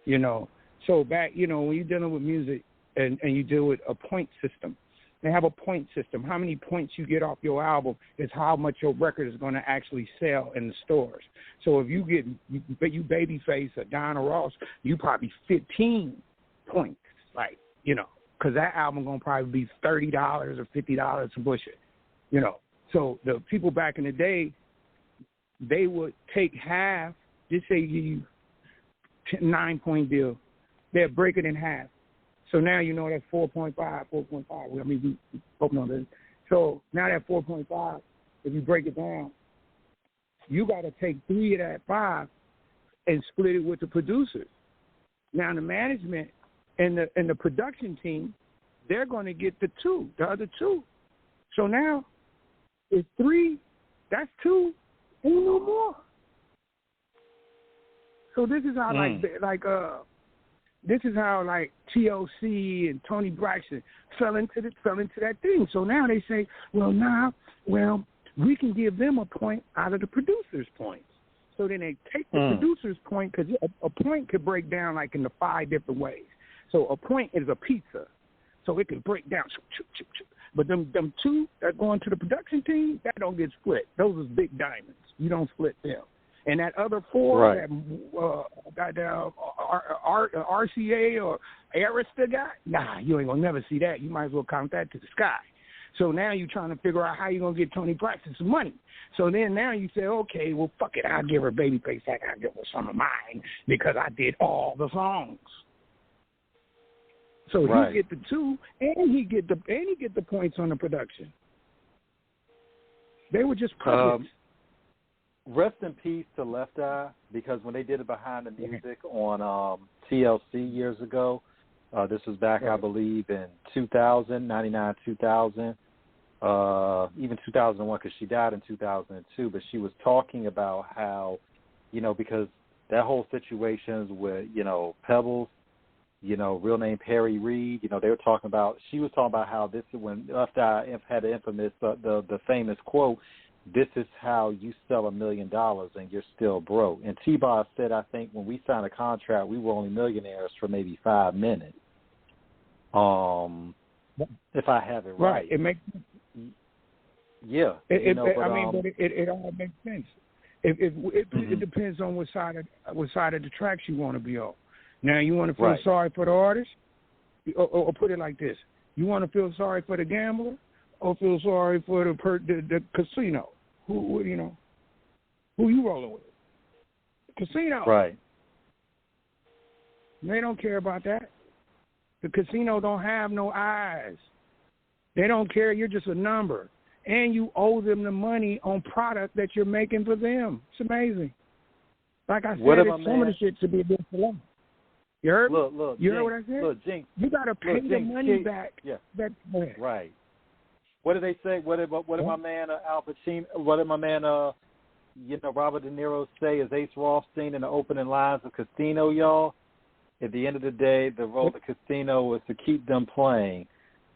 it. So back, when you're dealing with music and you deal with a point system, they have a point system. How many points you get off your album is how much your record is going to actually sell in the stores. So if you Babyface or Donna Ross, you probably 15 points, because that album going to probably be $30 or $50 to push it, So the people back in the day, they would take half, just say you 9-point deal, they'd break it in half. So now that's 4.5. I mean, we both know this. So now that 4.5, if you break it down, you got to take 3 of that 5 and split it with the producers. Now the management and the production team, they're going to get the other 2. So now it's 3. That's 2. Ain't no more. So this is how this is how TLC and Tony Braxton fell into that thing. So now they say, we can give them a point out of the producer's points. So then they take the producer's point, because a point could break down into 5 different ways. So a point is a pizza, so it can break down. But them 2 that go into the production team, that don't get split. Those are big diamonds. You don't split them. And that other 4, that RCA or Arista guy, you ain't going to never see that. You might as well count that to the sky. So now you're trying to figure out how you're going to get Tony Braxton some money. So then now you say, okay, well, fuck it. I'll give her Babyface back. I'll give her some of mine because I did all the songs. So he get the 2, and he get the points on the production. They were just puppets. Rest in peace to Left Eye, because when they did it behind the music on TLC years ago, this was back, I believe, in 2000, 99, 2000, even 2001, because she died in 2002, but she was talking about how, because that whole situation with, Pebbles, real name Perry Reed. They were talking about. She was talking about how this is when Left Eye had the infamous, the famous quote. This is how you sell $1 million and you're still broke. And T-Boz said, I think when we signed a contract, we were only millionaires for maybe 5 minutes. If I have it right. It makes. Yeah. It all makes sense. It depends on what side of the tracks you want to be on. Now, you want to feel sorry for the artist, or put it like this: you want to feel sorry for the gambler, or feel sorry for the casino? Who you rolling with? Casino. Right. They don't care about that. The casino don't have no eyes. They don't care. You're just a number. And you owe them the money on product that you're making for them. It's amazing. Like I said, some of the shit should be a bit for them. You heard me? Look, you Jinx, heard what I said? Look, Jinx. You got to pay the money back. Yeah. Right. What did they say? What did my man Al Pacino? What did my man Robert De Niro say? Is Ace Rothstein in the opening lines of Casino, y'all? At the end of the day, the role of the casino was to keep them playing,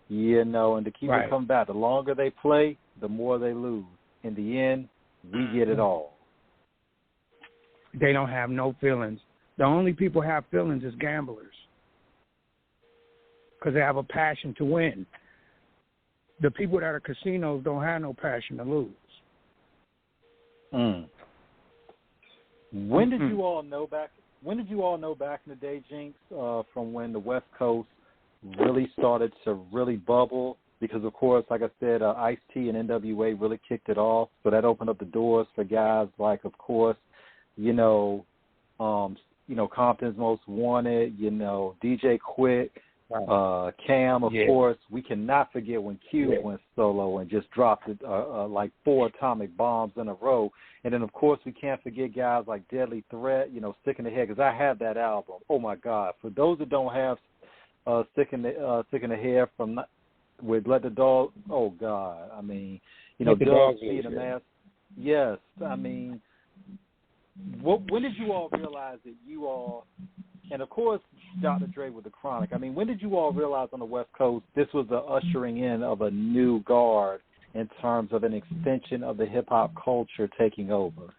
and to keep them coming back. The longer they play, the more they lose. In the end, we get it all. They don't have no feelings. The only people who have feelings is gamblers because they have a passion to win. The people that are casinos don't have no passion to lose. When did you all know back? When did you all know back in the day, Jinx, from when the West Coast really started to really bubble? Because, of course, like I said, Ice-T and NWA really kicked it off. So that opened up the doors for guys like, of course, Compton's Most Wanted, DJ Quick, Cam, of course. We cannot forget when Q went solo and just dropped it like 4 atomic bombs in a row. And then, of course, we can't forget guys like Deadly Threat, Sick in the Head, because I had that album. Oh, my God. For those that don't have Sick in the Head with Let the Dog, oh, God. I mean, Dogs See the Mask. Yes. I mean, when did you all realize that you all, and of course, Dr. Dre with the Chronic, I mean, when did you all realize on the West Coast this was the ushering in of a new guard in terms of an extension of the hip-hop culture taking over?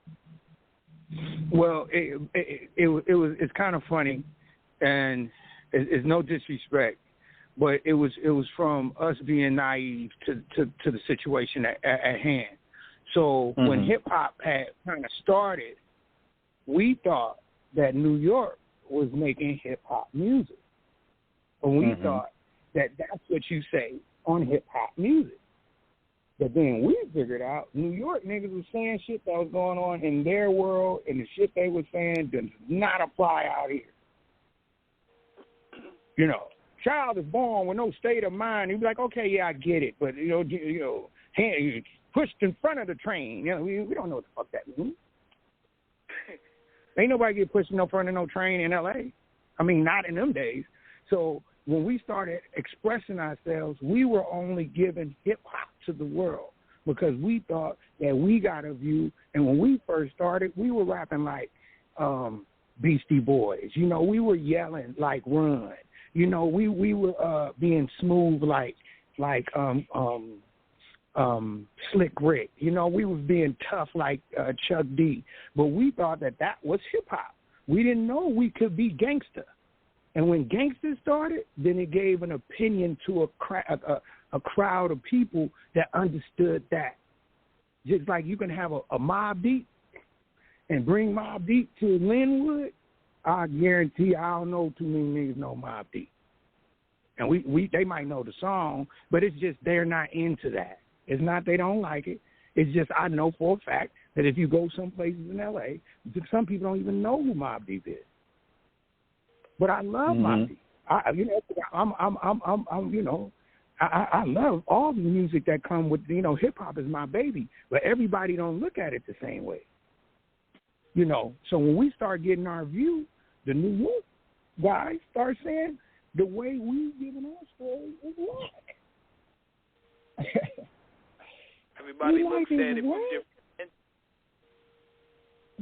Well, it's kind of funny, and it's no disrespect, but it was from us being naive to the situation at hand. So when hip-hop had kind of started, we thought that New York was making hip-hop music. And we thought that that's what you say on hip-hop music. But then we figured out New York niggas was saying shit that was going on in their world, and the shit they were saying does not apply out here. Child is born with no state of mind. He'd be like, okay, yeah, I get it. But, pushed in front of the train. We don't know what the fuck that means. Ain't nobody get pushed in front of no train in L.A. I mean, not in them days. So when we started expressing ourselves, we were only giving hip-hop to the world because we thought that we got a view. And when we first started, we were rapping like Beastie Boys. We were yelling like Run. We were being smooth like Slick Rick. We was being tough like Chuck D. But we thought that was hip-hop. We didn't know we could be gangster. And when gangster started, then it gave an opinion to a crowd of people that understood that. Just like you can have a Mobb Deep and bring Mobb Deep to Linwood, I guarantee I don't know too many niggas know Mobb Deep. And they might know the song, but it's just they're not into that. It's not they don't like it. It's just I know for a fact that if you go some places in L.A., some people don't even know who Mobb Deep is. But I love Mobb Deep. I love all the music that come with hip hop is my baby. But everybody don't look at it the same way. So when we start getting our view, the New York guys start saying the way we giving our story is wrong. Everybody looks at it from different.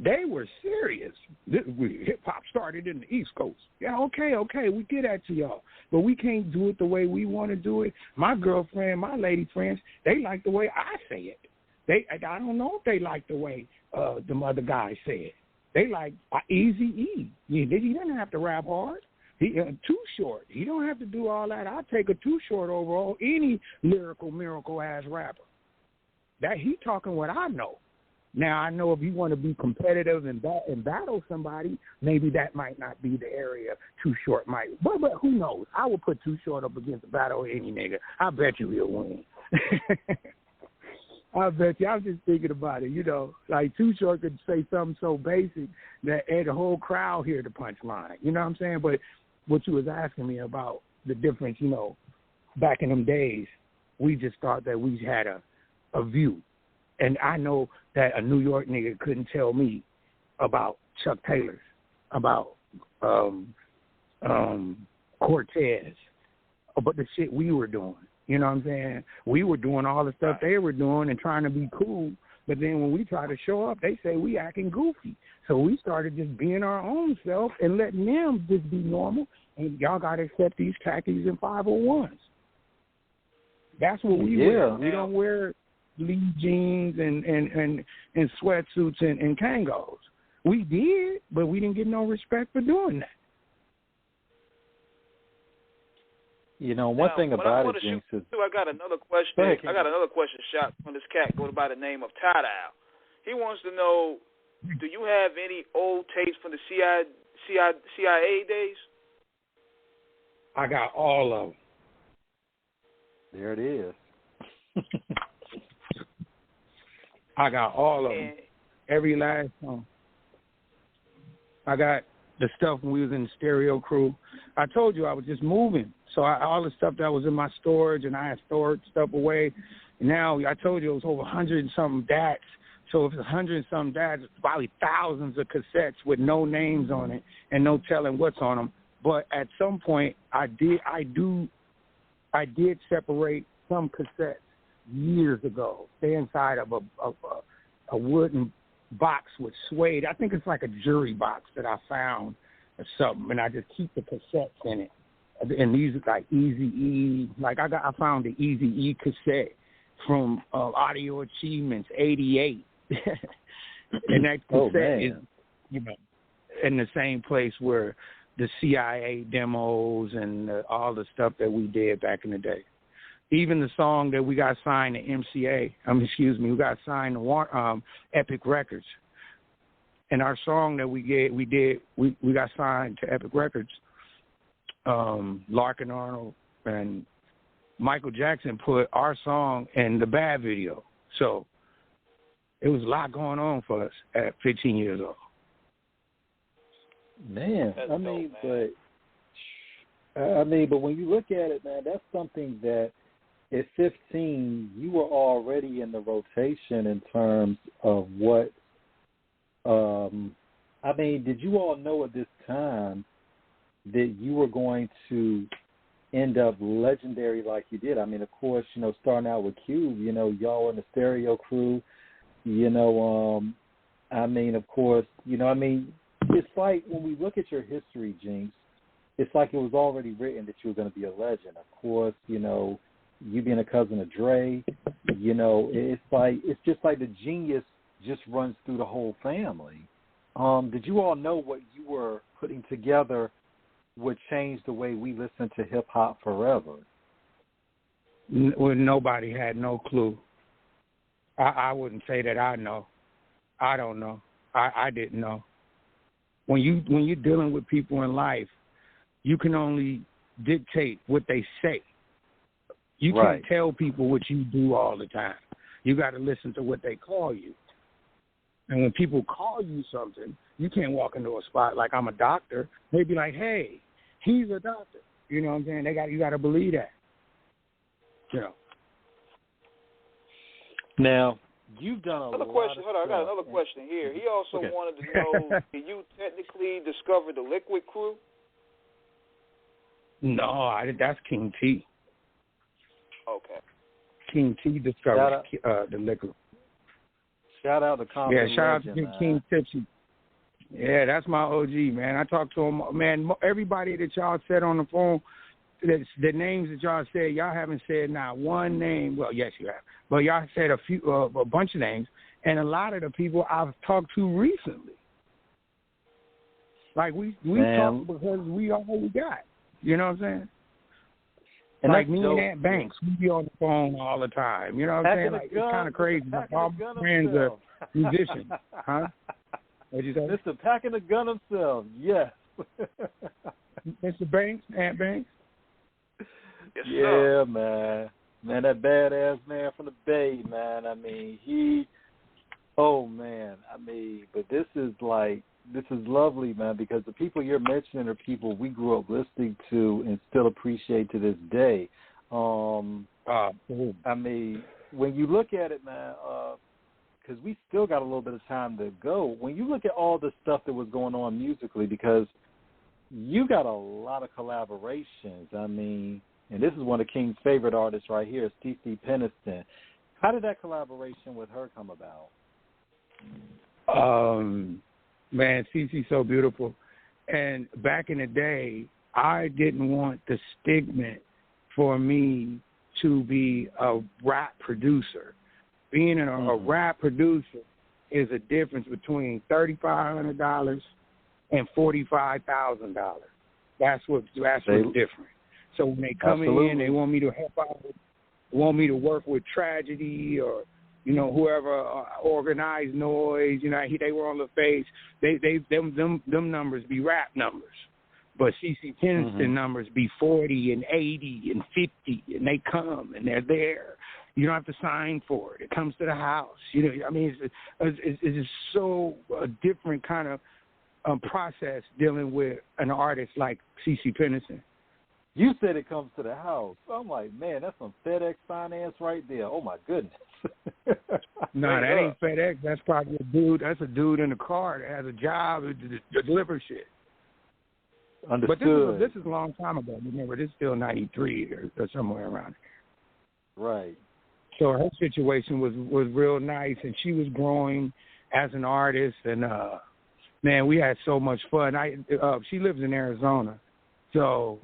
they were serious. Hip-hop started in the East Coast. Yeah, okay, we get that to y'all. But we can't do it the way we want to do it. My girlfriend, my lady friends, they like the way I say it. I don't know if they like the way the other guys say it. They like Eazy-E. He doesn't have to rap hard. He Too Short. He don't have to do all that. I'll take a Too Short over any lyrical miracle-ass rapper. That he talking what I know. Now, I know if you want to be competitive and battle somebody, maybe that might not be the area Too Short might. But who knows? I will put Too Short up against a battle of any nigga. I bet you he'll win. I bet you. I'm just thinking about it, like Too Short could say something so basic that the whole crowd hear the punchline. You know what I'm saying? But what you was asking me about the difference, back in them days, we just thought that we had a view. And I know that a New York nigga couldn't tell me about Chuck Taylor's, about Cortez, about the shit we were doing. You know what I'm saying? We were doing all the stuff they were doing and trying to be cool. But then when we try to show up, they say we acting goofy. So we started just being our own self and letting them just be normal. And y'all got to accept these khakis and 501s. That's what we wear. We don't wear Lee jeans and sweatsuits and Kangos. We did, but we didn't get no respect for doing that. One thing about it, Jinx, is... I got another question. I got another question shot from this cat going by the name of Tadal. He wants to know, do you have any old tapes from the C.I.A. days? I got all of them. There it is. I got all of them. Every last one. I got the stuff when we was in the stereo crew. I told you I was just moving. So all the stuff that was in my storage, and I had stored stuff away. Now, I told you it was over 100 and something DATs. So if it's 100 and something DATs, it's probably thousands of cassettes with no names on it and no telling what's on them. But at some point, I did separate some cassettes years ago. Stay inside of a wooden box with suede. I think it's like a jury box that I found or something, and I just keep the cassettes in it. And these are like Eazy-E. Like I found the Eazy-E cassette from Audio Achievements '88, and that cassette is, in the same place where the C.I.A. demos and all the stuff that we did back in the day. Even the song that we got signed to we got signed to Epic Records. And our song that we got signed to Epic Records. Larkin Arnold and Michael Jackson put our song in the Bad video. So it was a lot going on for us at 15 years old. Man, but when you look at it, man, that's something that at 15 you were already in the rotation in terms of what. Did you all know at this time that you were going to end up legendary like you did? Of course, starting out with Cube, y'all in the stereo crew, of course, it's like when we look at your history, Jinx, it's like it was already written that you were going to be a legend. Of course, you being a cousin of Dre, it's just like the genius just runs through the whole family. Did you all know what you were putting together would change the way we listen to hip-hop forever? Well, nobody had no clue. I wouldn't say that I know. I don't know. I didn't know. When you're dealing with people in life, you can only dictate what they say. You can't tell people what you do all the time. You got to listen to what they call you. And when people call you something, you can't walk into a spot like I'm a doctor. They be like, hey, he's a doctor. You know what I'm saying? You got to believe that. Now, you've done a another question. Hold on, I got another question here. He also wanted to know, did you technically discover the Liquid Crew? No, that's King T. Okay. King T discovered the Liquid. Shout out to Compton. Yeah, shout out to King Tipsy. Yeah, that's my OG, man. I talked to him, man. Everybody that y'all said on the phone, the names that y'all said, y'all haven't said not one name. Well, yes, you have, but y'all said a bunch of names, and a lot of the people I've talked to recently. Like we talk because we all we got. You know what I'm saying? And like me and Aunt Banks, we be on the phone all the time. You know what I'm saying? Like, it's kind of crazy. All my friends are musicians. Huh? What'd you say? Mr. Packing the Gun himself, yes. Mr. Banks, Aunt Banks? Yes, yeah, man. Man, that badass man from the Bay, man. I mean, but this is lovely, man, because the people you're mentioning are people we grew up listening to and still appreciate to this day. I mean, when you look at it, man, because we still got a little bit of time to go, when you look at all the stuff that was going on musically, because you got a lot of collaborations. I mean, and this is one of King's favorite artists right here, C.I.A. Peniston. How did that collaboration with her come about? Man, C.I.A.'s so beautiful. And back in the day, I didn't want the stigma for me to be a rap producer. Being a rap producer is a difference between $3,500 and $45,000. That's what's different. So when they come in, they want me to help out, want me to work with Tragedy or, you know, whoever organized Noise. You know, they were on the face. Them numbers be rap numbers, but C.I.A. Peniston numbers be 40 and 80 and 50, and they come and they're there. You don't have to sign for it. It comes to the house. You know, I mean, it's just so a different kind of process dealing with an artist like C.I.A. Peniston. You said it comes to the house. I'm like, man, that's some FedEx finance right there. Oh, my goodness. No, that ain't FedEx. That's probably a dude. That's a dude in the car that has a job to deliver shit. Understood. But this is a long time ago. Remember, this is still 93 or somewhere around here. Right. So her situation was real nice, and she was growing as an artist. And, man, we had so much fun. She lives in Arizona. So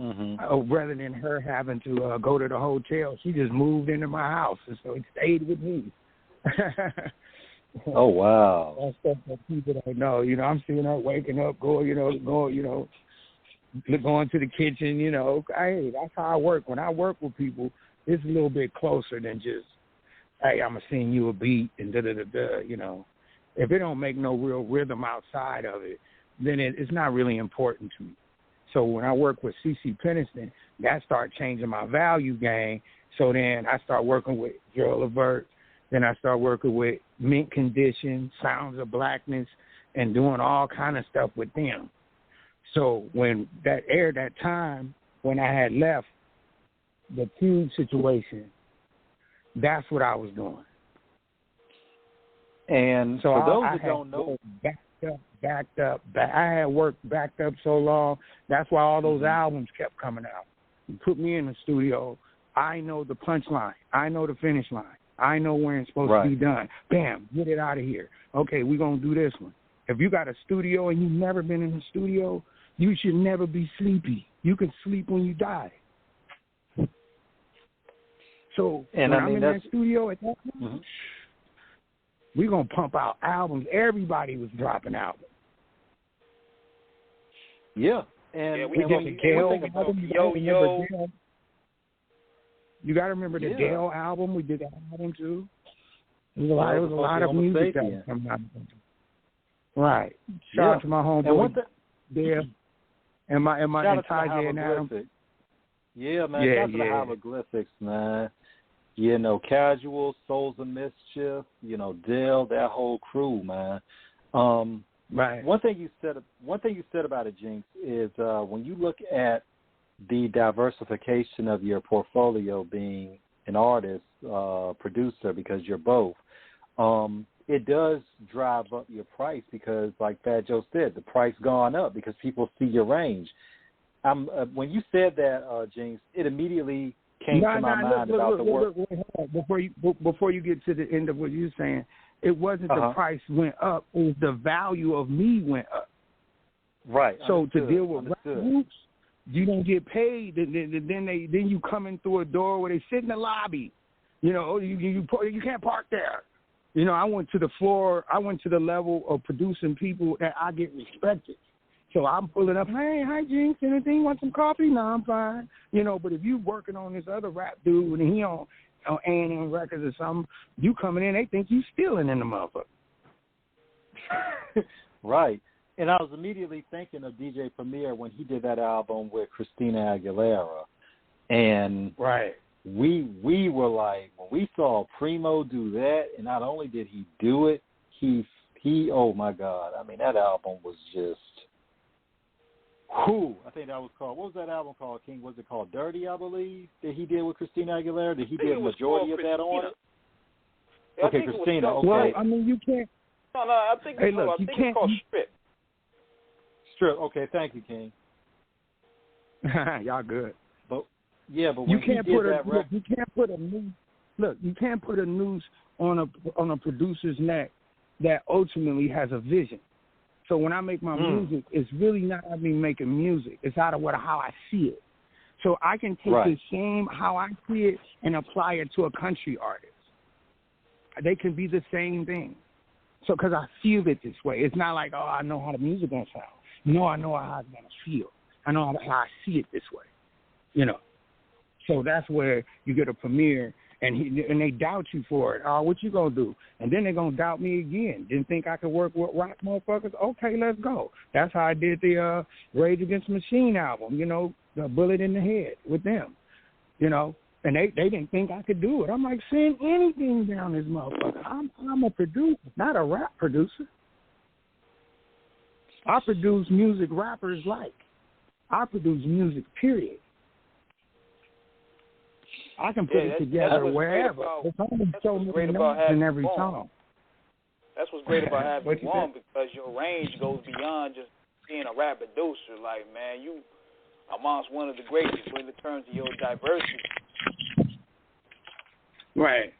rather than her having to go to the hotel, she just moved into my house, and so it stayed with me. Oh, wow. That's stuff that people don't know. You know, I'm seeing her waking up, going to the kitchen, you know. Hey, that's how I work. When I work with people, it's a little bit closer than just, hey, I'm going to sing you a beat and da-da-da-da, you know. If it don't make no real rhythm outside of it, then it's not really important to me. So when I work with C.I.A. Peniston, that started changing my value game. So then I start working with Gerald Levert. Then I start working with Mint Condition, Sounds of Blackness, and doing all kind of stuff with them. So when that aired that time, when I had left the Cube situation, that's what I was doing. And so for those that don't know, backed up. I had worked backed up so long. That's why all those albums kept coming out. You put me in the studio. I know the punchline. I know the finish line. I know when it's supposed to be done. Bam, get it out of here. Okay, we're going to do this one. If you got a studio and you've never been in the studio, you should never be sleepy. You can sleep when you die. So when I'm in that studio at that time, we're going to pump out albums. Everybody was dropping albums. Yeah. And we did the Gale. You got to remember the Gale album. We did that album too. There was a lot of music that was coming out. Right. Shout out to my homeboy Dale and my Tajay and Adam. Yeah, man. Shout out to the Hieroglyphics, man. You know, Casual, Souls of Mischief, you know, Dale, that whole crew, man. Right. One thing you said about it, Jinx, is when you look at the diversification of your portfolio, being an artist, producer, because you're both, it does drive up your price because, like Fat Joe said, the price gone up because people see your range. When you said that, Jinx, it immediately came to my mind about the work. Before you get to the end of what you're saying, it wasn't the price went up; it was the value of me went up. Right. So to deal with Understood. rap groups, you don't get paid. Then you come in through a door where they sit in the lobby. You know, you can't park there. You know, I went to the floor. I went to the level of producing people that I get respected. So I'm pulling up, hey, hi, Jinx, anything? Want some coffee? No, I'm fine. You know, but if you working on this other rap dude and he on A&M Records or something, you coming in, they think you stealing in the motherfucker. Right. And I was immediately thinking of DJ Premier when he did that album with Christina Aguilera. And right. We were like, when we saw Primo do that, and not only did he do it, he oh my God, I mean, that album was just, whew, I think that was called, what was that album called, King? Was it called Dirty, I believe, that he did with Christina Aguilera? Did he do a majority of that on it? Yeah, okay, Christina, okay. Well, I mean, you can't. No, I think it's called Strip. Strip, okay, thank you, King. Y'all good. But when you can't he did put that record, you can't put a noose. Look, you can't put a noose on a producer's neck that ultimately has a vision. So when I make my music, it's really not out of me making music. It's out of how I see it. So I can take the same how I see it and apply it to a country artist. They can be the same thing. So because I feel it this way, it's not like, oh, I know how the music gonna sound. No, I know how it's gonna feel. I know how I see it this way. You know. So that's where you get a Premier, and they doubt you for it. Oh, what you gonna do? And then they're gonna doubt me again. Didn't think I could work with rock motherfuckers? Okay, let's go. That's how I did the Rage Against the Machine album. You know, the Bullet in the Head with them. You know, and they didn't think I could do it. I'm like, send anything down this motherfucker. I'm a producer, not a rap producer. I produce music rappers like. I produce music, period. I can put it together wherever. It's only so many notes in every song. That's what's great about having one, because your range goes beyond just being a rap producer. Like, man, you amongst one of the greatest when it comes to your diversity. Right.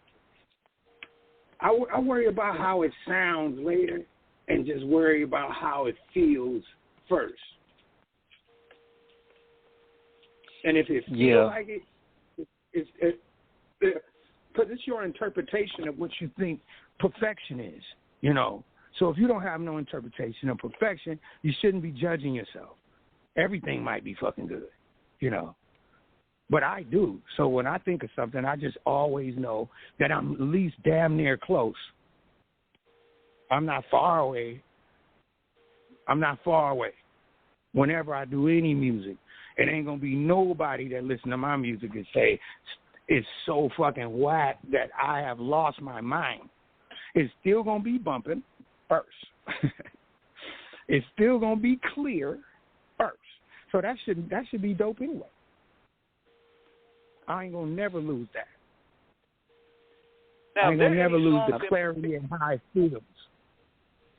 I worry about how it sounds later and just worry about how it feels first. And if it feels like it, because it's your interpretation of what you think perfection is, you know. So if you don't have no interpretation of perfection, you shouldn't be judging yourself. Everything might be fucking good, you know. But I do. So when I think of something, I just always know that I'm at least damn near close. I'm not far away. Whenever I do any music, it ain't going to be nobody that listen to my music and say, it's so fucking whack that I have lost my mind. It's still going to be bumping first. It's still going to be clear first. So that should be dope anyway. I ain't going to never lose that. Now, I ain't going to never lose the clarity and how it feels.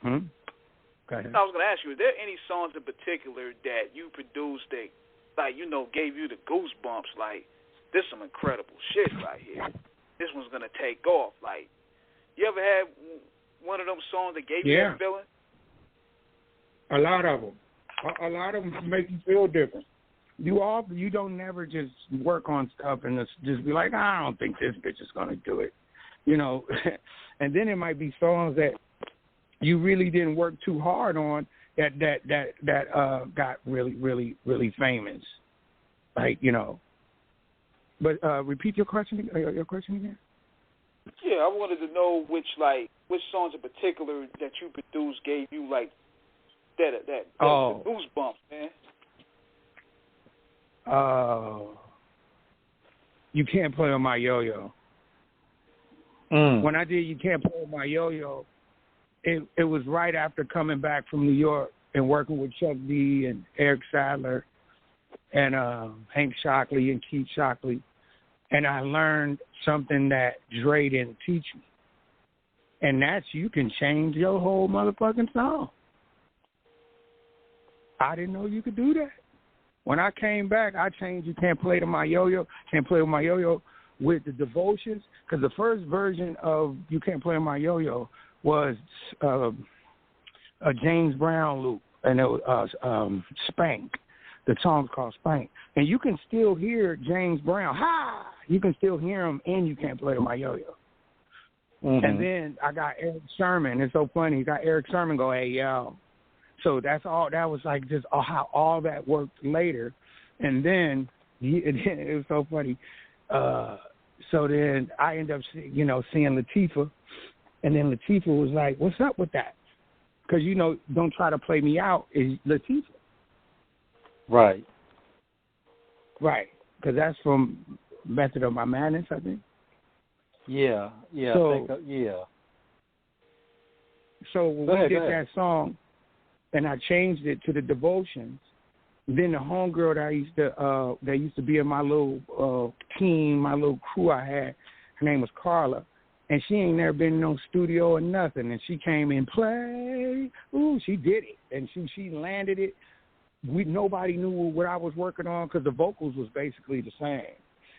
Go ahead. I was going to ask you, is there any songs in particular that you produced that, like, you know, gave you the goosebumps, like, this is some incredible shit right here. This one's going to take off. Like, you ever had one of them songs that gave you that feeling? A lot of them. A lot of them make you feel different. You don't never just work on stuff and just be like, I don't think this bitch is going to do it. You know, and then it might be songs that you really didn't work too hard on that got really, really, really famous. Like, you know. But repeat your question again? Yeah, I wanted to know which songs in particular that you produced gave you like that goosebumps, man. You Can't Play on My Yo-Yo. When I did You Can't Play on My Yo-Yo, it was right after coming back from New York and working with Chuck D and Eric Sadler and Hank Shockley and Keith Shockley. And I learned something that Dre didn't teach me. And that's you can change your whole motherfucking song. I didn't know you could do that. When I came back, I changed You Can't Play to My Yo-Yo, Can't Play with My Yo-Yo with the Devotions, because the first version of You Can't Play with My Yo-Yo was a James Brown loop and it was Spank. The song's called Spank. And you can still hear James Brown. Ha! You can still hear him, and you can't play my yo-yo. Mm-hmm. And then I got Eric Sermon. It's so funny. You got Eric Sermon go, hey, yo. So that's all. That was like just how all that worked later. And then it was so funny. So then I ended up, seeing Latifah. And then Latifah was like, what's up with that? Because, Don't Try to Play Me Out is Latifah. Right. Right. Because that's from Method of My Madness, I think. Yeah. So, yeah. So when we did that song, and I changed it to the Devotions, then the homegirl that used to be in my little team, my little crew I had, her name was Carla, and she ain't never been in no studio or nothing, and she came in, play, ooh, she did it, and she landed it. Nobody knew what I was working on because the vocals was basically the same.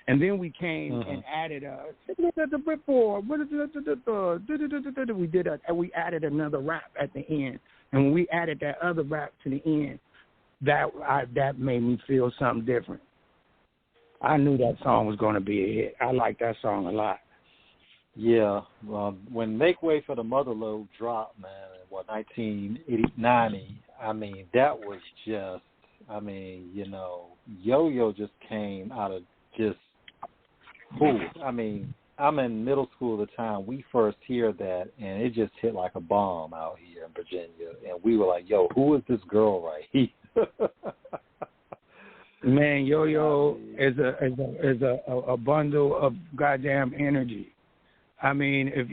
And then we came and added we added another rap at the end. And when we added that other rap to the end, that made me feel something different. I knew that song was going to be a hit. I like that song a lot. Yeah, when Make Way for the Motherlode dropped, man, in 1990, I mean, that was just, Yo-Yo just came out of just, I'm in middle school at the time. We first hear that, and it just hit like a bomb out here in Virginia. And we were like, yo, who is this girl right here? Man, Yo-Yo is a bundle of goddamn energy. I mean, if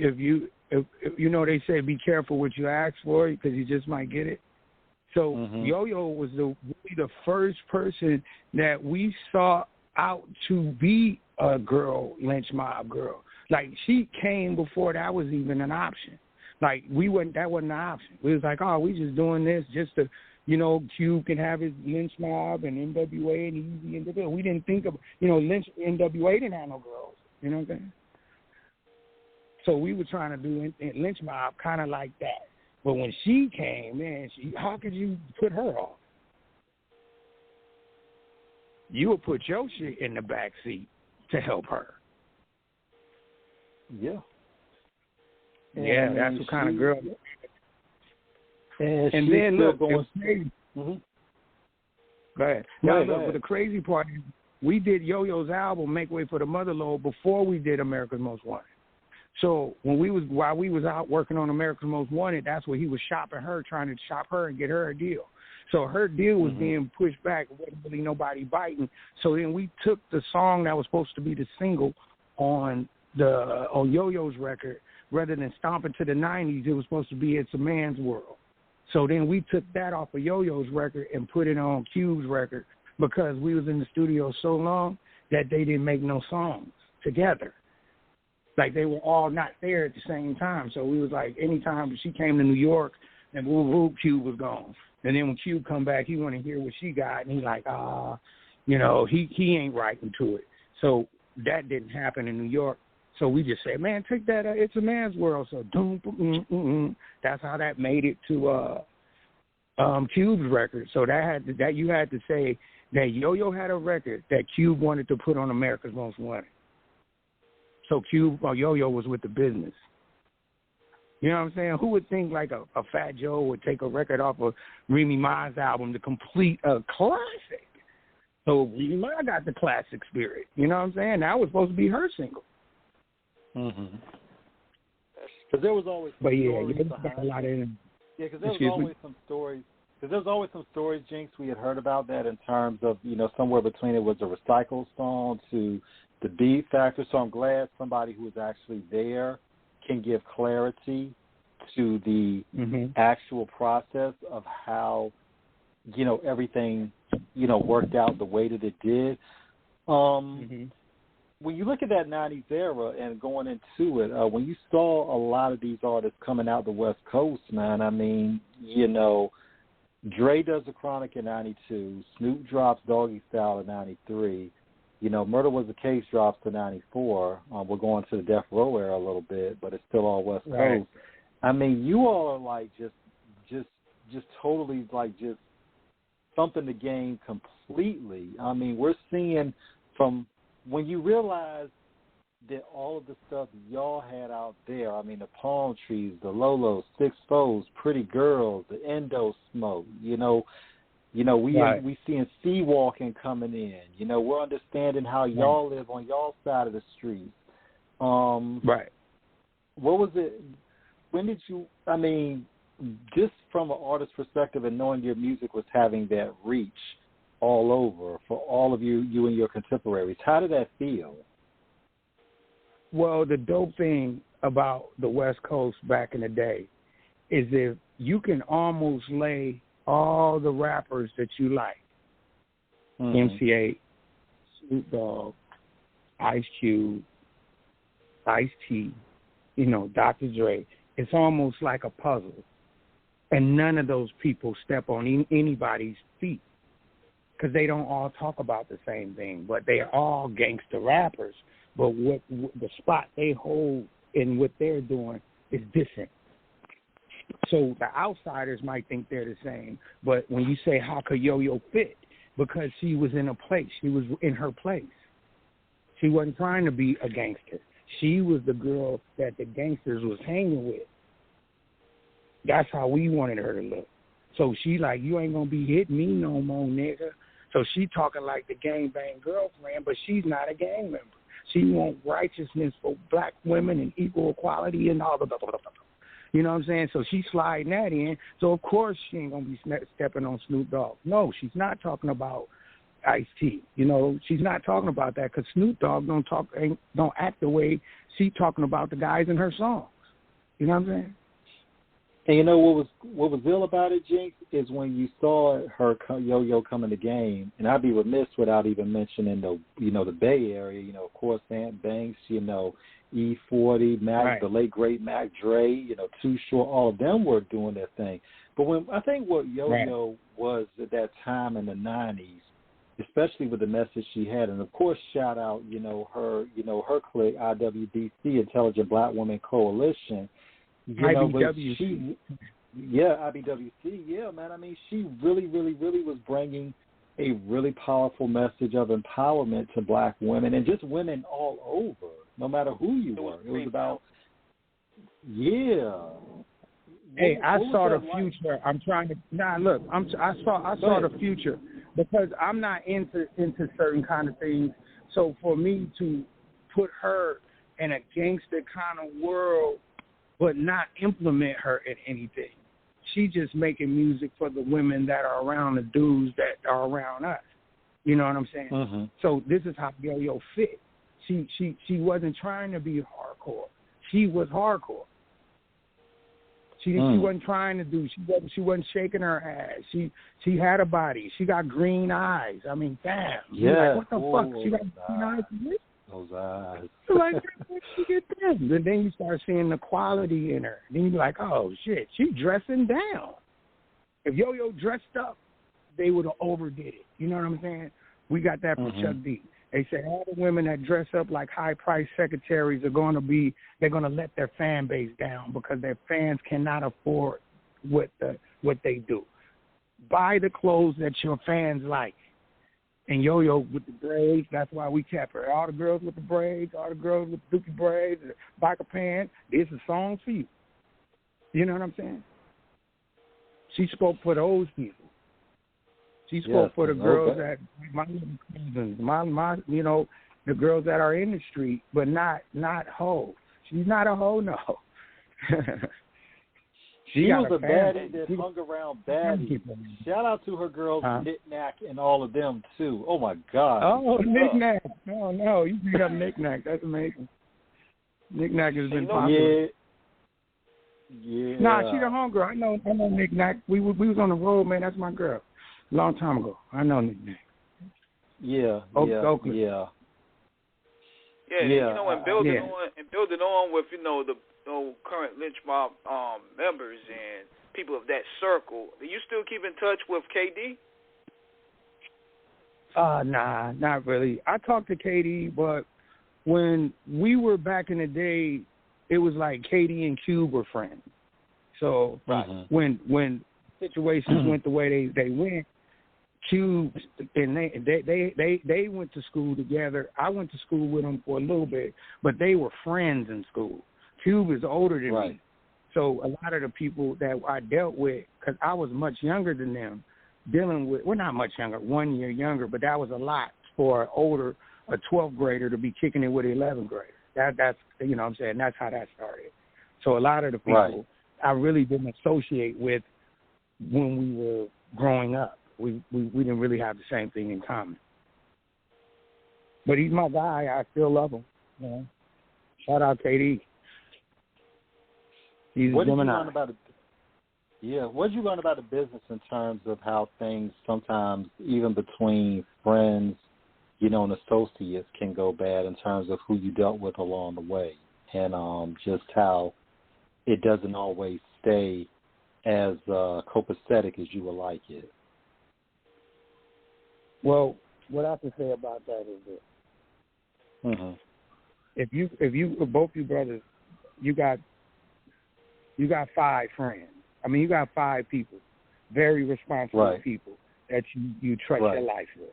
they say be careful what you ask for because you just might get it. So Yo-Yo was really the first person that we saw out to be a girl, lynch mob girl. Like, she came before that was even an option. Like, that wasn't an option. We was like, oh, we just doing this just to, Cube can have his lynch mob and NWA and Easy and the. We didn't think of, lynch NWA didn't have no girls. You know what I'm saying? So we were trying to do lynch mob kind of like that. But when she came, man, how could you put her off? You would put your shit in the back seat to help her. Yeah. Yeah, that's what kind of girl. And then look, it was crazy. Mm-hmm. Go ahead. But the crazy part is we did Yo-Yo's album, Make Way for the Motherlode, before we did Amerikkas Most Wanted. So while we was out working on Amerikkas Most Wanted, that's where he was shopping her, trying to shop her and get her a deal. So her deal was being pushed back. It wasn't really nobody biting. So then we took the song that was supposed to be the single on Yo-Yo's record, rather than stomping to the 90s, it was supposed to be It's a Man's World. So then we took that off of Yo-Yo's record and put it on Cube's record because we was in the studio so long that they didn't make no songs together. Like, they were all not there at the same time. So we was like, anytime she came to New York, and Cube was gone. And then when Cube come back, he want to hear what she got, and he like, he ain't writing to it. So that didn't happen in New York. So we just said, man, take that. It's a Man's World. So that's how that made it to Cube's record. So that you had to say that Yo-Yo had a record that Cube wanted to put on Amerikkas Most Wanted. So Yo-Yo was with the business. You know what I'm saying? Who would think like a Fat Joe would take a record off of Remy Ma's album to complete a classic? So Remy Ma got the classic spirit. You know what I'm saying? That was supposed to be her single. Because there was always some stories behind a lot in. Yeah, because there was always some stories. Because there's always some stories, Jinx, we had heard about that in terms of, somewhere between it was a recycled song to the beat factor. So I'm glad somebody who was actually there can give clarity to the actual process of how, everything, worked out the way that it did. When you look at that 90s era and going into it, when you saw a lot of these artists coming out the West Coast, man, I mean, Dre does The Chronic in 92, Snoop drops Doggy Style in 93, Murder Was the Case drops to 94. We're going to the Death Row era a little bit, but it's still all West Coast. I mean, you all are like just just totally like just thumping the game completely. I mean, we're seeing from when you realize that all of the stuff y'all had out there, I mean, the palm trees, the Lolos, 6-4s, Pretty Girls, the Endo Smoke, we seeing sea walking coming in. We're understanding how y'all live on y'all side of the street. Right. What was it? When did you? I mean, just from an artist's perspective and knowing your music was having that reach all over for all of you and your contemporaries, how did that feel? Well, the dope thing about the West Coast back in the day is if you can almost lay all the rappers that you like, MC8, Snoop Dogg, Ice Cube, Ice-T, Dr. Dre, it's almost like a puzzle. And none of those people step on anybody's feet because they don't all talk about the same thing, but they're all gangster rappers. But what the spot they hold in what they're doing is different. So the outsiders might think they're the same, but when you say how could Yo-Yo fit, because she was in a place, she was in her place. She wasn't trying to be a gangster. She was the girl that the gangsters was hanging with. That's how we wanted her to look. So she like, you ain't gonna be hitting me no more, nigga. So she talking like the gangbang girlfriend, but she's not a gang member. She wants righteousness for black women and equal equality and all the blah, blah, blah, blah. You know what I'm saying? So she's sliding that in. So, of course, she ain't going to be stepping on Snoop Dogg. No, she's not talking about Ice-T. She's not talking about that because Snoop Dogg don't act the way she's talking about the guys in her songs. You know what I'm saying? And what was ill about it, Jinx, is when you saw her Yo-Yo come in the game, and I'd be remiss without even mentioning the Bay Area. Of course, Aunt Banks, E40, Mac, right. The late great Mac Dre, Too Short, all of them were doing their thing. But when I think what Yo-Yo was at that time in the '90s, especially with the message she had, and of course, shout out, her clique, IWDC, Intelligent Black Women Coalition. IBWC. IBWC, yeah, man. I mean, she really, really, really was bringing a really powerful message of empowerment to black women and just women all over, no matter who you were. It was about, Hey, I saw the future. I'm trying to. Look, I saw the future because I'm not into certain kind of things. So for me to put her in a gangster kind of world, but not implement her in anything. She just making music for the women that are around the dudes that are around us. You know what I'm saying? Mm-hmm. So this is how Yo-Yo fit. She wasn't trying to be hardcore. She was hardcore. She wasn't trying to do. She wasn't shaking her ass. She had a body. She got green eyes. I mean, damn. Yeah. Like, what the fuck? She got green eyes. Those eyes. Like, where'd she get them? And then you start seeing the quality in her. Then you're like, oh, shit, she dressing down. If Yo-Yo dressed up, they would have overdid it. You know what I'm saying? We got that from Chuck D. They say all the women that dress up like high-priced secretaries they're going to let their fan base down because their fans cannot afford what they do. Buy the clothes that your fans like. And Yo-Yo with the braids, that's why we kept her. All the girls with the braids, all the girls with the dookie braids, the biker pants, this is a song for you. You know what I'm saying? She spoke for those people. She spoke for the girls that, my cousins, my the girls that are in the street, but not hoes. She's not a hoe, no. She was a baddie that hung around baddies. Shout out to her girls, Knick-Knack, and all of them, too. Oh, my God. Oh, Knick-Knack. Oh, no, you beat up Knick-Knack. That's amazing. Knick-Knack has been popular. Yeah. Nah, she the homegirl. I know Knick-Knack. We was on the road, man. That's my girl. A long time ago. I know Knick-Knack. Oakland. Yeah, and building on with, the current lynch mob members and people of that circle, do you still keep in touch with KD? Nah, not really. I talked to KD, but when we were back in the day, it was like KD and Cube were friends. So when situations went the way they went, Cube and they went to school together. I went to school with them for a little bit, but they were friends in school. Cube is older than me. So a lot of the people that I dealt with, because I was much younger than them, dealing with, well, not much younger, 1 year younger, but that was a lot for a 12th grader to be kicking it with an 11th grader. That's, you know what I'm saying, that's how that started. So a lot of the people I really didn't associate with when we were growing up. We didn't really have the same thing in common. But he's my guy. I still love him. You know? Shout out KD. He's what a did Gemini. you learn about what did you learn about the business in terms of how things sometimes, even between friends, you know, and associates, can go bad in terms of who you dealt with along the way, and just how it doesn't always stay as copacetic as you would like it? Well, what I can say about that is this: if you both you brothers, you got 5 friends. I mean, you got 5 people, very responsible people that you trust your life with.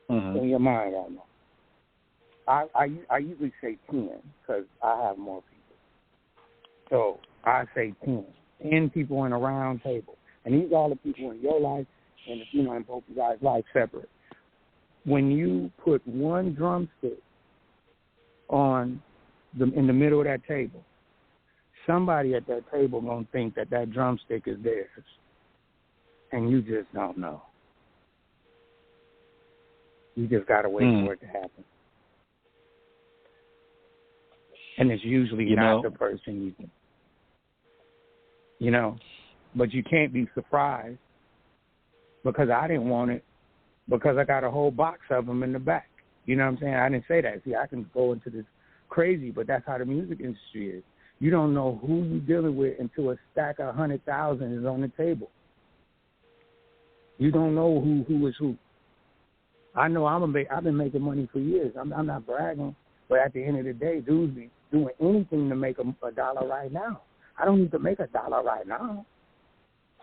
In your mind right now. I usually say 10 because I have more people. So I say 10. 10 people in a round table. And these are all the people in your life and, you know, in both of you guys' life separate. When you put one drumstick in the middle of that table, somebody at that table going to think that drumstick is theirs. And you just don't know. You just got to wait for it to happen. And it's usually not the person you think. You know, but you can't be surprised because I didn't want it because I got a whole box of them in the back. You know what I'm saying? I didn't say that. See, I can go into this crazy, but that's how the music industry is. You don't know who you're dealing with until a stack of 100,000 is on the table. You don't know who is who. I know I've been making money for years. I'm not bragging, but at the end of the day, dudes be doing anything to make a dollar right now. I don't need to make $1 right now.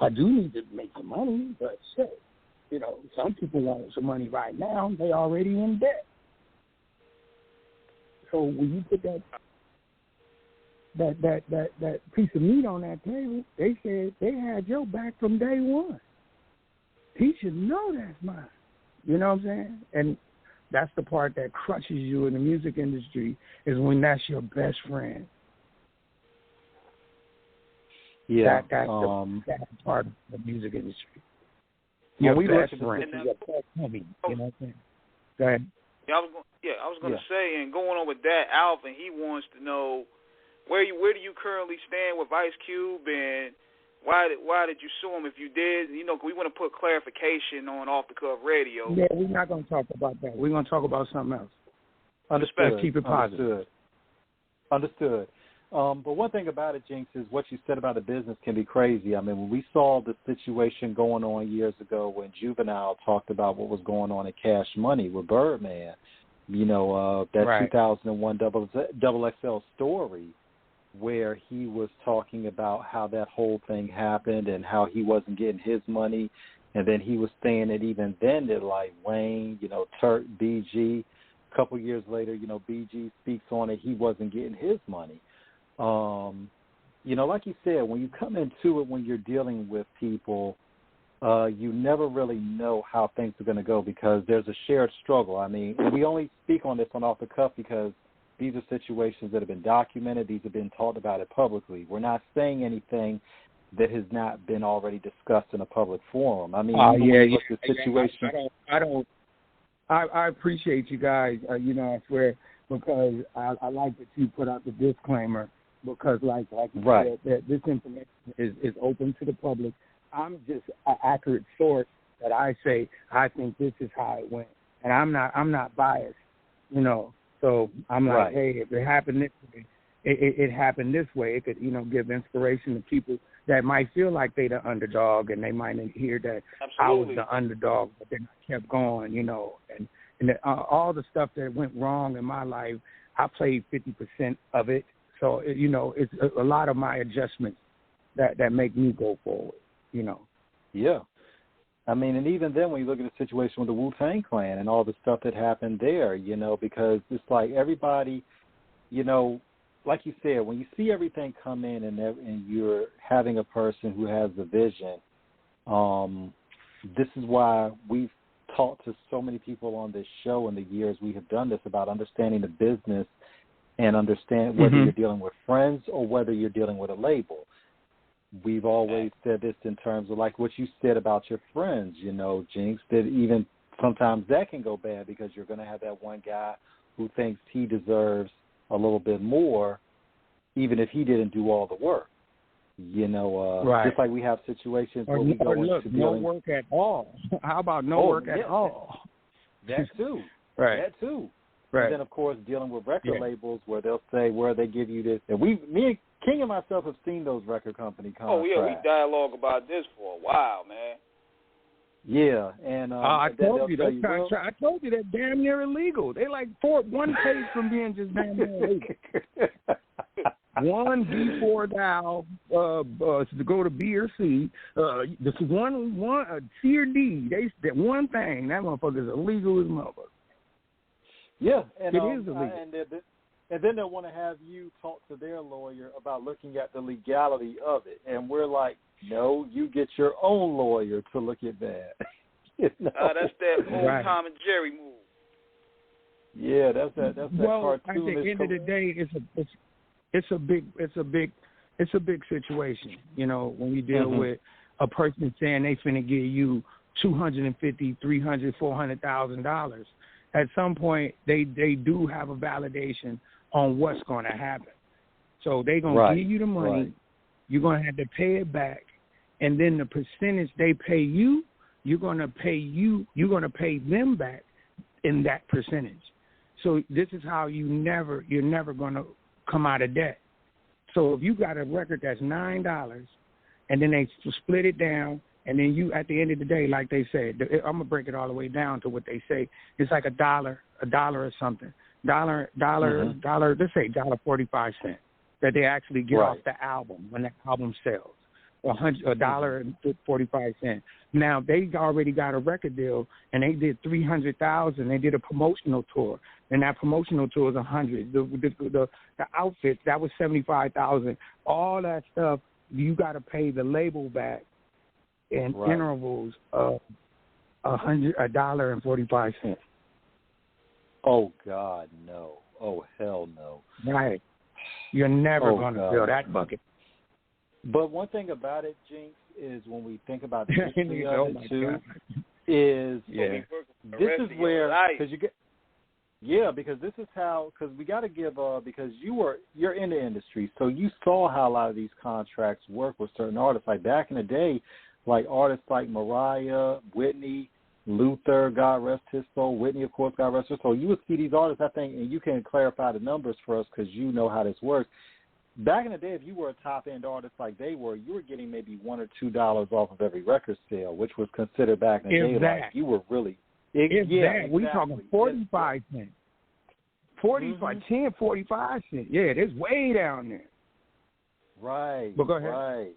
I do need to make some money, but shit, you know, some people want some money right now. They already in debt. So when you put that piece of meat on that table, they said they had your back from day one. He should know that's mine. You know what I'm saying? And that's the part that crushes you in the music industry is when that's your best friend. Yeah, that's part of the music industry. Your best friend, your best homie. You know what I'm saying? Go ahead. I was going to say, and going on with that, Alvin, he wants to know where do you currently stand with Ice Cube, and why did you sue him if you did? You know, we want to put clarification on Off the Cuff Radio. Yeah, we're not going to talk about that. We're going to talk about something else. Understood. Keep it positive. Understood. But one thing about it, Jinx, is what you said about the business can be crazy. I mean, when we saw the situation going on years ago when Juvenile talked about what was going on at Cash Money with Birdman, you know, that 2001 Double XL story where he was talking about how that whole thing happened and how he wasn't getting his money. And then he was saying that even then that, like, Wayne, you know, Turk, BG, a couple years later, you know, BG speaks on it, he wasn't getting his money. You know, like you said, when you come into it, when you're dealing with people, you never really know how things are going to go because there's a shared struggle. I mean, we only speak on this on Off the Cuff because these are situations that have been documented. These have been talked about it publicly. We're not saying anything that has not been already discussed in a public forum. I mean, the situation. I appreciate you guys. You know, I swear, because I like that you put out the disclaimer. Because, like you said, that this information is open to the public. I'm just an accurate source that I say I think this is how it went, and I'm not biased, you know. So I'm like, hey, if it happened this way, it happened this way. It could, you know, give inspiration to people that might feel like they the underdog, and they might hear that I was the underdog, but then I kept going, you know. And all the stuff that went wrong in my life, I played 50% of it. So, you know, it's a lot of my adjustments that make me go forward. you know. Yeah. I mean, and even then when you look at the situation with the Wu-Tang Clan and all the stuff that happened there, you know, because it's like everybody, you know, like you said, when you see everything come in and you're having a person who has the vision, this is why we've talked to so many people on this show in the years we have done this about understanding the business and understand whether you're dealing with friends or whether you're dealing with a label. We've always said this in terms of like what you said about your friends, you know, Jinx, that even sometimes that can go bad because you're going to have that one guy who thinks he deserves a little bit more even if he didn't do all the work. You know, just like we have situations where we go into dealing... no work at all. How about no work at all? That too. Right. That too. Right. And then, of course, dealing with record labels where they'll say where they give you this. And me and King and myself have seen those record company contracts. Oh, yeah, we dialogue about this for a while, man. Yeah, and I told you that I told you that damn near illegal. They like one page from being just damn near illegal. One B4 dial to go to B or C. This is one C or D. That one thing that motherfucker is illegal as motherfucker. Yeah, and it is illegal. And then they'll want to have you talk to their lawyer about looking at the legality of it, and we're like, no, you get your own lawyer to look at that. You know? That's that old Tom and Jerry move. Yeah, that's that cartoon. At the end of the day, it's a big situation. You know, when you deal with a person saying they finna give you $250,000, $300,000, $400,000. At some point, they do have a validation on what's going to happen. So they're going to give you the money. Right. You're going to have to pay it back. And then the percentage they pay you, you're going to pay them back in that percentage. So this is how you're never going to come out of debt. So if you got a record that's $9 and then they split it down, and then you, at the end of the day, like they said, I'm going to break it all the way down to what they say. It's like a dollar or something. Dollar, let's say $1.45 that they actually get off the album when that album sells. $1.45. Now, they already got a record deal, and they did $300,000. They did a promotional tour, and that promotional tour was $100,000. The outfits, that was $75,000. All that stuff, you got to pay the label back in intervals of $1.45. Oh God, no! Oh hell no! Right, you're never going to fill that bucket. But one thing about it, Jinx, is when we think about the history of it too, is this is where because you get. Yeah, because this is how, because we got to give, because you're in the industry, so you saw how a lot of these contracts work with certain artists. Like back in the day, like artists like Mariah, Whitney, Luther, God rest his soul, Whitney, of course, God rest his soul. You would see these artists, I think, and you can clarify the numbers for us because you know how this works. Back in the day, if you were a top-end artist like they were, you were getting maybe $1 or $2 off of every record sale, which was considered back in the day like you were really... We talking 45 cents. 45, 10, 45 cents. Yeah, that's way down there. Right. But go ahead. Right.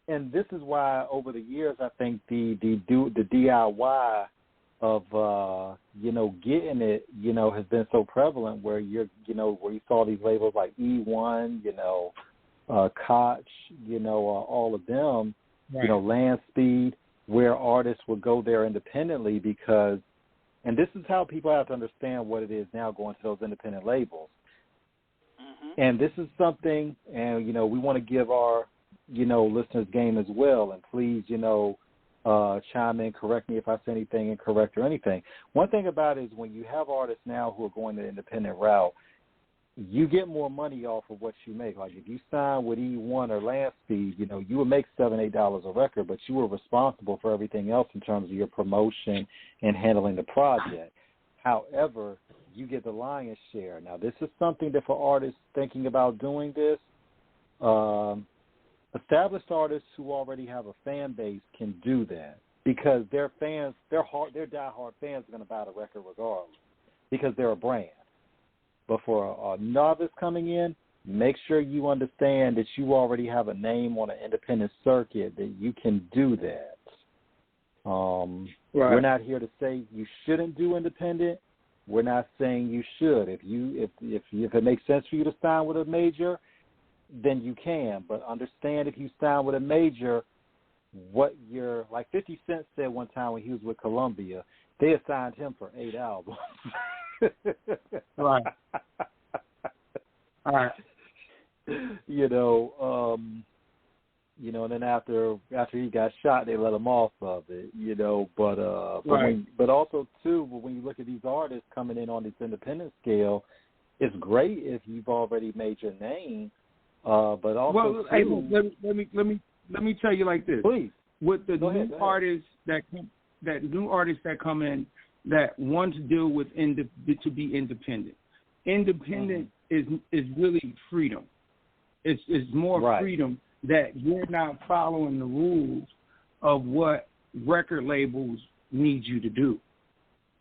And this is why over the years I think the DIY of getting it, has been so prevalent where where you saw these labels like E1, Koch, all of them, Land Speed, where artists would go there independently because, and this is how people have to understand what it is now going to those independent labels. And this is something, and, we want to give our, listeners game as well. And please, chime in, correct me if I say anything incorrect or anything. One thing about it is when you have artists now who are going the independent route, you get more money off of what you make. Like if you sign with E1 or Land Speed, you would make $7, $8 a record, but you were responsible for everything else in terms of your promotion and handling the project. However, you get the lion's share. Now, this is something that for artists thinking about doing this, established artists who already have a fan base can do that because their fans, their diehard fans are going to buy the record regardless because they're a brand. But for a novice coming in, make sure you understand that you already have a name on an independent circuit that you can do that. We're not here to say you shouldn't do independent. We're not saying you should. If it makes sense for you to sign with a major, then you can. But understand, if you sign with a major, what you're, like 50 Cent said one time when he was with Columbia, they assigned him for 8 albums. Right. All right. And then after he got shot, they let him off of it, But also too, when you look at these artists coming in on this independent scale, it's great if you've already made your name. But also, hey, let me tell you like this. Please. With the new artists that come in that want to deal with to be independent. Independent is really freedom. It's more freedom that you're not following the rules of what record labels need you to do.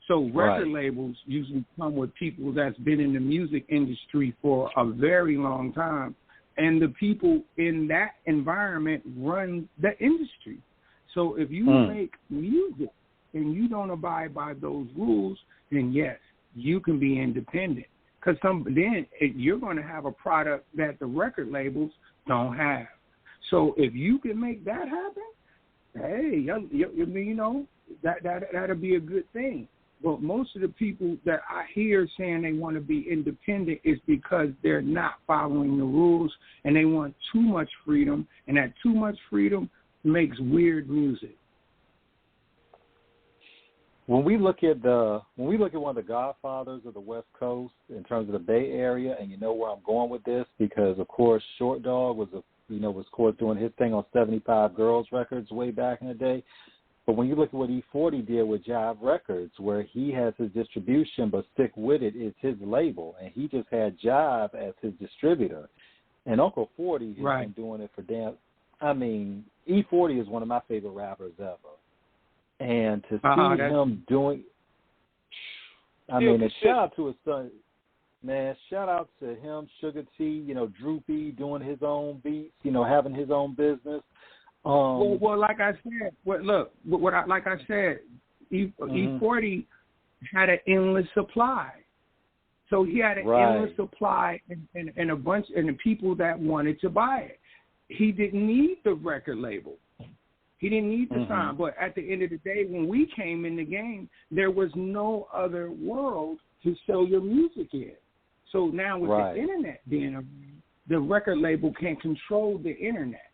So record labels usually come with people that's been in the music industry for a very long time, and the people in that environment run the industry. So if you make music and you don't abide by those rules, then yes, you can be independent. Because then you're going to have a product that the record labels don't have. So if you can make that happen, hey, that'll be a good thing. But most of the people that I hear saying they want to be independent is because they're not following the rules and they want too much freedom, and that too much freedom makes weird music. When we look at one of the godfathers of the West Coast in terms of the Bay Area, and you know where I'm going with this, because of course Short Dog was of course doing his thing on 75 Girls Records way back in the day. But when you look at what E40 did with Jive Records, where he has his distribution, but Stick With It is his label, and he just had Jive as his distributor. And Uncle 40 has been doing it for E40 is one of my favorite rappers ever. And to see him doing, and shout out to his son, man, shout out to him, Sugar T, Droopy doing his own beats, having his own business. Well, like I said, E40 had an endless supply. So he had an endless supply and a bunch, and the people that wanted to buy it. He didn't need the record label. He didn't need to sign. But at the end of the day, when we came in the game, there was no other world to sell your music in. So now with the internet being the record label can control the internet.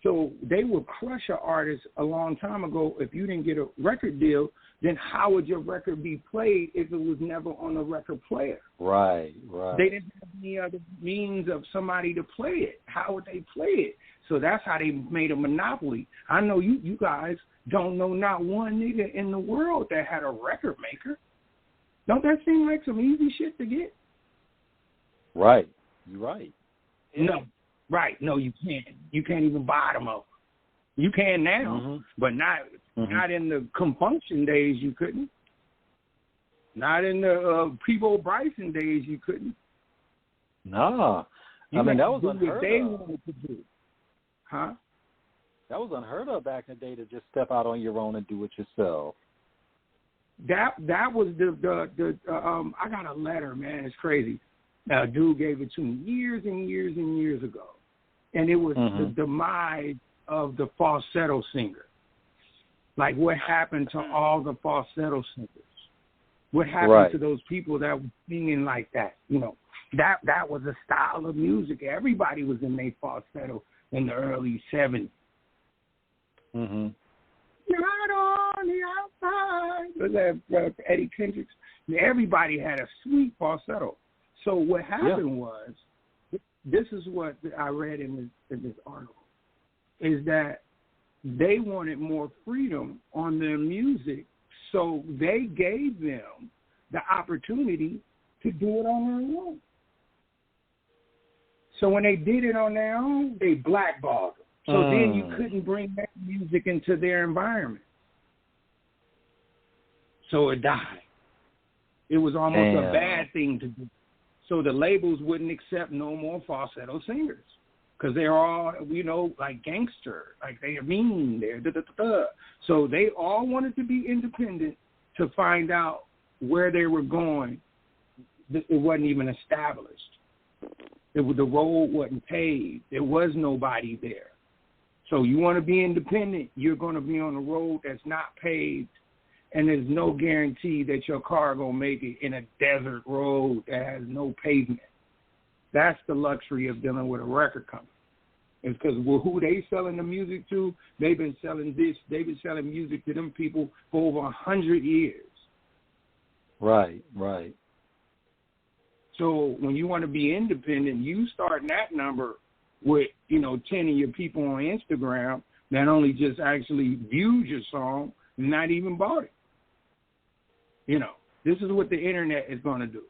So they would crush an artist a long time ago. If you didn't get a record deal, then how would your record be played if it was never on a record player? Right. They didn't have any other means of somebody to play it. How would they play it? So that's how they made a monopoly. I know you guys don't know not one nigga in the world that had a record maker. Don't that seem like some easy shit to get? Right. You're right. No. Right. No, you can't. You can't even buy them up. You can now, but not in the Compunction days you couldn't. Not in the Peebo Bryson days you couldn't. No. That was unheard they of. wanted to do. Huh? That was unheard of back in the day, to just step out on your own and do it yourself. That was the I got a letter, man. It's crazy. A dude gave it to me years and years and years ago. And it was the demise of the falsetto singer. Like, what happened to all the falsetto singers? What happened to those people that were singing like that? That was a style of music. Everybody was in their falsetto in the early 70s. Right on the outside. Was that Eddie Kendricks? Everybody had a sweet falsetto. So what happened was, this is what I read in this article, is that they wanted more freedom on their music, so they gave them the opportunity to do it on their own. So when they did it on their own, they blackballed them. So then you couldn't bring that music into their environment. So it died. It was almost a bad thing to do. So the labels wouldn't accept no more falsetto singers because they're all, like gangster, like they're mean, they're da-da-da-da. So they all wanted to be independent to find out where they were going. It wasn't even established. The road wasn't paved. There was nobody there. So you want to be independent, you're going to be on a road that's not paved, and there's no guarantee that your car going to make it in a desert road that has no pavement. That's the luxury of dealing with a record company. It's because who they selling the music to, they've been selling music to them people for over 100 years. Right. So when you want to be independent, you start that number with, 10 of your people on Instagram that only just actually viewed your song and not even bought it. This is what the internet is going to do.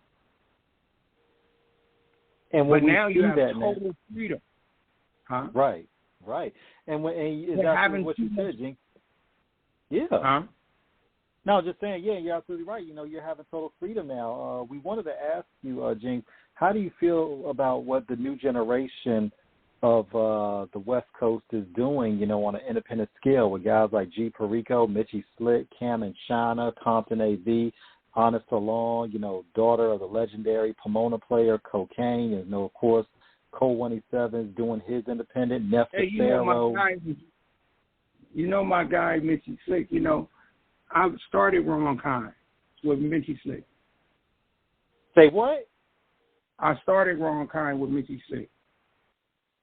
And but now you have total freedom. Huh? Right. And exactly what you said, Jinx. Yeah. Huh? No, just saying, yeah, you're absolutely right. You're having total freedom now. We wanted to ask you, Jinx, how do you feel about what the new generation of the West Coast is doing, on an independent scale with guys like G. Perico, Mitchie Slick, Cam and China, Compton A.V., Honest Along, daughter of the legendary Pomona player Cocaine, and of course, Kool 187 is doing his independent. Neff Hey, my guy, Mitchie Slick, I started Wrong Kind with Mitchie Slick. Say what? I started Wrong Kind with Mitchie Slick.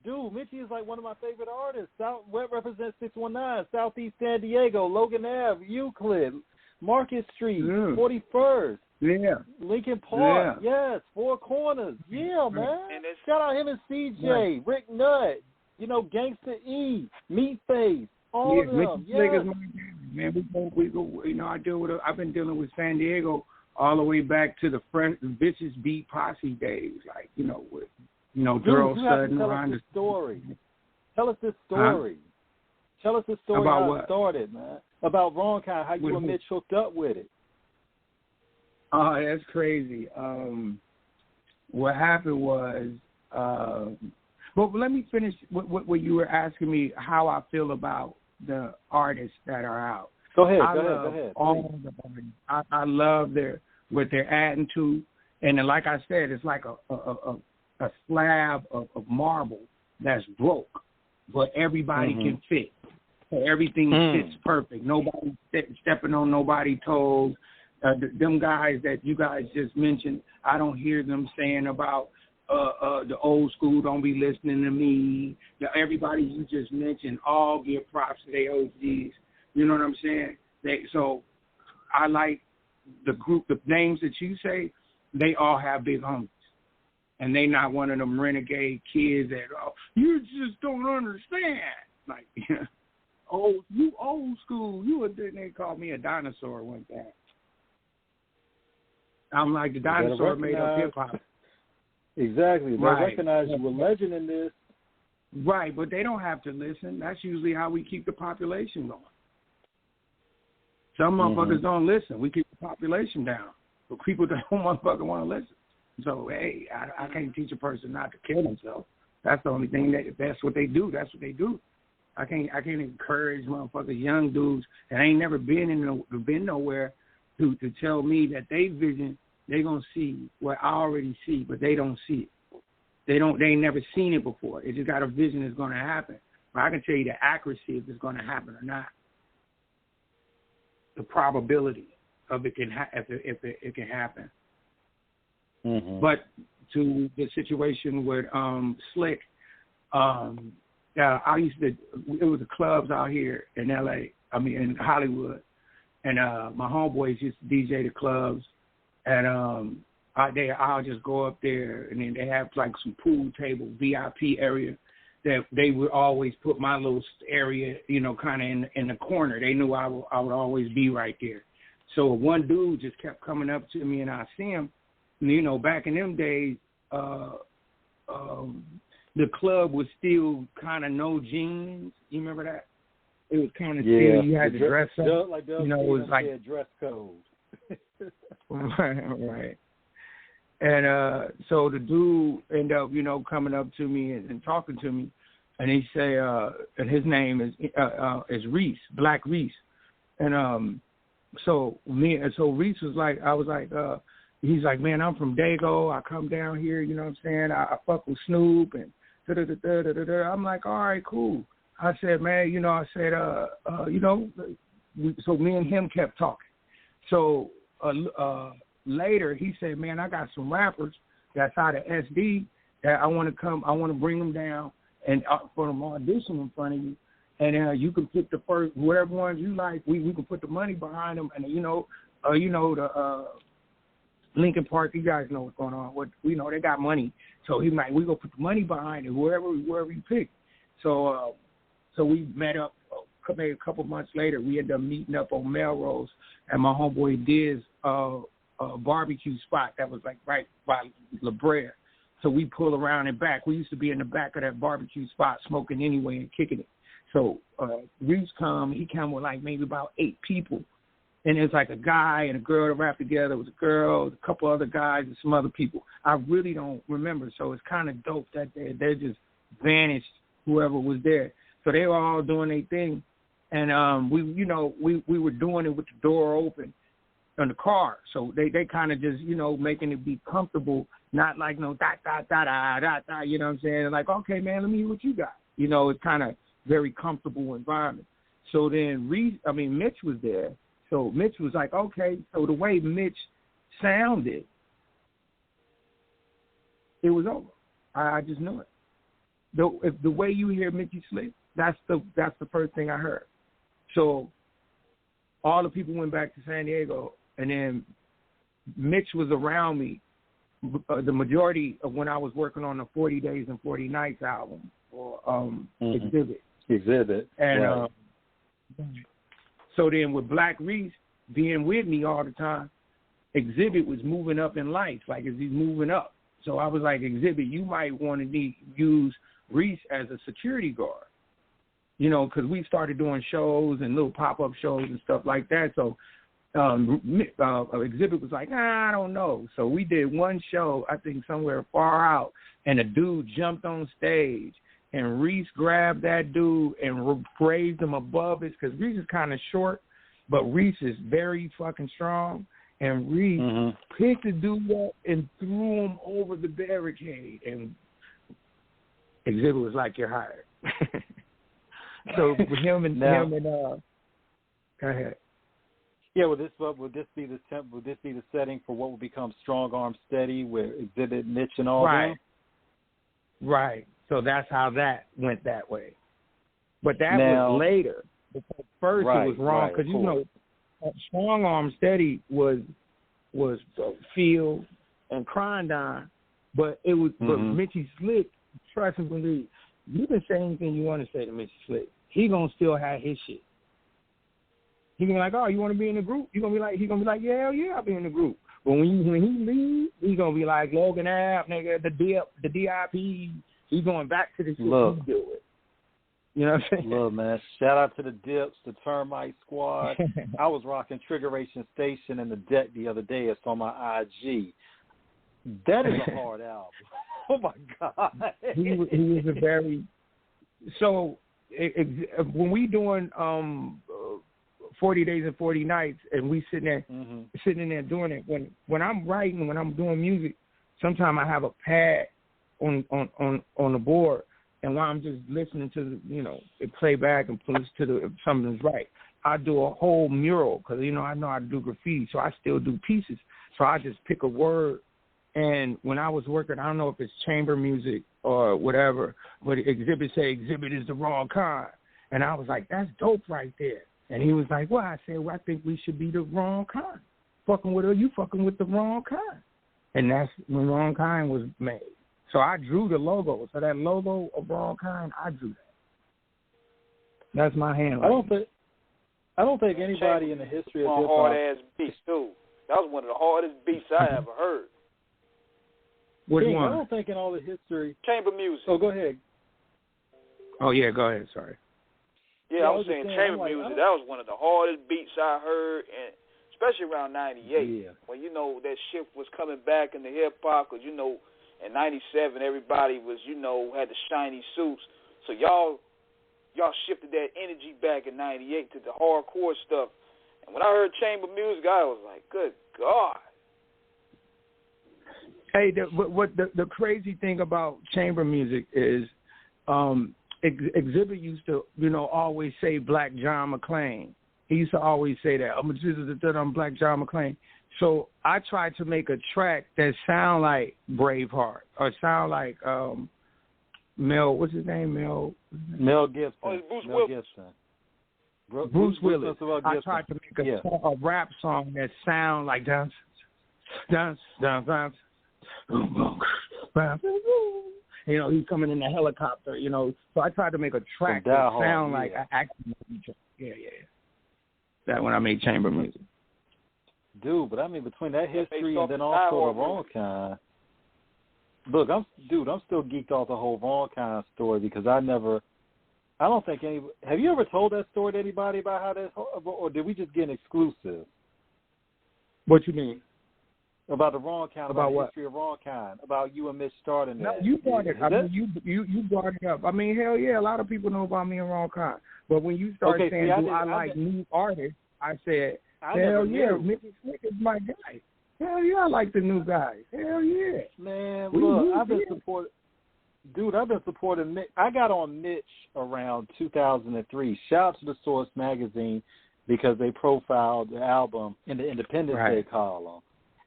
Dude, Mitchie is like one of my favorite artists. Represents 619, Southeast San Diego, Logan Ave, Euclid, Market Street, 41st. Yeah. Lincoln Park. Yeah. Yes. Four Corners. Yeah, man. And shout out him and CJ, right. Rick Nutt, Gangsta E, Meatface, all of them. Yeah. Man, we go. I deal with. I've been dealing with San Diego all the way back to the Vicious Beat Posse days, like with girls studying around the story. Tell us this story. Huh? Tell us the story about how what? It started, man. About Wrong Kind, how you and Mitch hooked up with it. Oh, that's crazy. What happened was, well, let me finish what you were asking me, how I feel about the artists that are out. Go ahead. All the artists. I love what they're adding to, and then, like I said, it's like a slab of marble that's broke, but everybody can fit. So everything fits perfect. Nobody stepping on nobody's toes. Them guys that you guys just mentioned, I don't hear them saying about the old school don't be listening to me. Everybody you just mentioned all give props to their OGs. You know what I'm saying? So I like the group, the names that you say, they all have big homies. And they not one of them renegade kids that, you just don't understand. Like, you old school. They called me a dinosaur one time. I'm like the dinosaur made up hip-hop. Exactly. They recognize you a legend in this. Right, but they don't have to listen. That's usually how we keep the population going. Some motherfuckers don't listen. We keep the population down. But people don't motherfucker want to listen. So, hey, I can't teach a person not to kill themselves. That's the only thing if that's what they do, that's what they do. I can't encourage motherfuckers, young dudes that ain't never been nowhere to tell me that they vision, they gonna see what I already see, but they don't see it. They ain't never seen it before. It just got a vision that's gonna happen. But I can tell you the accuracy if it's gonna happen or not. The probability of it can if it can happen. But to the situation with Slick, I used to. It was the clubs out here in L.A. In Hollywood, and my homeboys used to DJ the clubs, and I'll just go up there, and then they have like some pool table VIP area that they would always put my little area, kind of in the corner. They knew I would always be right there. So one dude just kept coming up to me, and I see him. Back in them days, the club was still kind of no jeans. You remember that? It was kind of still, you had to dress up. It was like dress code. Right. And so the dude ended up, coming up to me and talking to me, and he say, and his name is Reese, Black Reese, and so Reese was like, I was like, he's like, man, I'm from Dago, I come down here, you know what I'm saying, I fuck with Snoop and da-da-da-da-da-da. I'm like, all right, cool. I said, man, so me and him kept talking. So later he said, man, I got some rappers that's out of SD that I want to bring them down and for them audition in front of you. And you can pick the first, whatever ones you like. We can put the money behind them. And, the Lincoln Park, you guys know what's going on. They got money. So we go put the money behind it, wherever you pick. So we met up maybe a couple months later. We ended up meeting up on Melrose at my homeboy Diz barbecue spot that was like right by La Brea. So we pull around and back. We used to be in the back of that barbecue spot smoking anyway and kicking it. So Reese he come with like maybe about 8 people. And it's like a guy and a girl that rap together. It was a girl, a couple other guys, and some other people. I really don't remember. So it's kind of dope that they just vanished, whoever was there. So they were all doing their thing. And we were doing it with the door open in the car. So they kind of just, making it be comfortable, not like no da da da da da da, you know what I'm saying? Like, okay, man, let me hear what you got. It's kind of very comfortable environment. So then Mitch was there. So Mitch was like, okay. So the way Mitch sounded, it was over. I just knew it. The way you hear Mickey Slick, that's the first thing I heard. So all the people went back to San Diego, and then Mitch was around me the majority of when I was working on the 40 Days and 40 Nights album or Exhibit. And right. So then with Black Reese being with me all the time, Exhibit was moving up in life, like as he's moving up. So I was like, Exhibit, you might want to use Reese as a security guard, because we started doing shows and little pop-up shows and stuff like that. So Exhibit was like, I don't know. So we did one show, I think somewhere far out, and a dude jumped on stage, and Reese grabbed that dude and raised him above it, because Reese is kind of short, but Reese is very fucking strong. And Reese picked the dude up and threw him over the barricade. And Exhibit was like, you're hired. So with him and go ahead. Yeah, would this be the setting for what will become Strong Arm Steady with Exhibit, Mitch, and all right. them? Right. So that's how that went that way. But that was later. Because first it was wrong because Strong Arm Steady was Field and Crondon, but it was but Mitchie Slick. Trust and believe. You can say anything you want to say to Mitchie Slick. He gonna still have his shit. He gonna be like, oh, you want to be in the group? He gonna be like, yeah, I'll be in the group. But when he leaves, he gonna be like Logan Ave, nigga, the DIP. He's going back to the shit he do it. You know what I'm saying? Look, man, shout out to the Dips, the Termite Squad. I was rocking Triggeration Station in the deck the other day. It's on my IG. That is a hard album. Oh, my God. He was a very... So, when we doing 40 Days and 40 Nights, and we sitting there doing it, when I'm writing, when I'm doing music, sometimes I have a pad on the board, and while I'm just listening to it play back and listen to if something's right, I do a whole mural because I know how to do graffiti, so I still do pieces. So I just pick a word, and when I was working, I don't know if it's chamber music or whatever, but Exhibit is the wrong kind, and I was like, that's dope right there. And he was like, well, I said, I think we should be the wrong kind. You fucking with the wrong kind, and that's when Wrong Kind was made. So I drew the logo. So that logo of Wrong Kind, I drew that. That's my hand. I don't think anybody in the history of hip hop. Hard ass beats too. That was one of the hardest beats I ever heard. Which one? I don't think in all the history. Chamber music. Oh, go ahead. Oh yeah, go ahead. Sorry. Yeah, I was saying chamber music. That was one of the hardest beats I heard, and especially around 98, when, you know, that shift was coming back in the hip-hop, because, you know, in 97, everybody was, you know, had the shiny suits. So y'all shifted that energy back in 98 to the hardcore stuff. And when I heard chamber music, I was like, good God. Hey, the crazy thing about chamber music is Exhibit used to, you know, always say Black John McClane. He used to always say that. I'm Black John McClane. So I tried to make a track that sound like Braveheart or sound like Mel. What's his name? Mel Gibson. Oh, it's Bruce Mel Willis. Gibson. Bruce Willis. I tried to make a rap song that sound like dance. You know, he's coming in a helicopter, you know. So I tried to make a track that sound like an action movie. Yeah. That when I made chamber music. Dude, but I mean, between that history and then also the wrong kind. Look, I'm still geeked off the whole wrong kind story because I don't think have you ever told that story to anybody about how that, or did we just get an exclusive? What you mean? About the wrong kind, about the what? history of wrong kind, about you and Mitch starting that. No, you brought it. I mean, you brought it up. I mean, hell yeah, a lot of people know about me and wrong kind. But when you start saying, I like new artists, I said, hell yeah, Mickey Slick is my guy. Hell yeah, I like the new guys. Hell yeah. Man, look, I've been supporting Mitch. I got on Mitch around 2003. Shout out to the Source magazine because they profiled the album in the Independence Day column.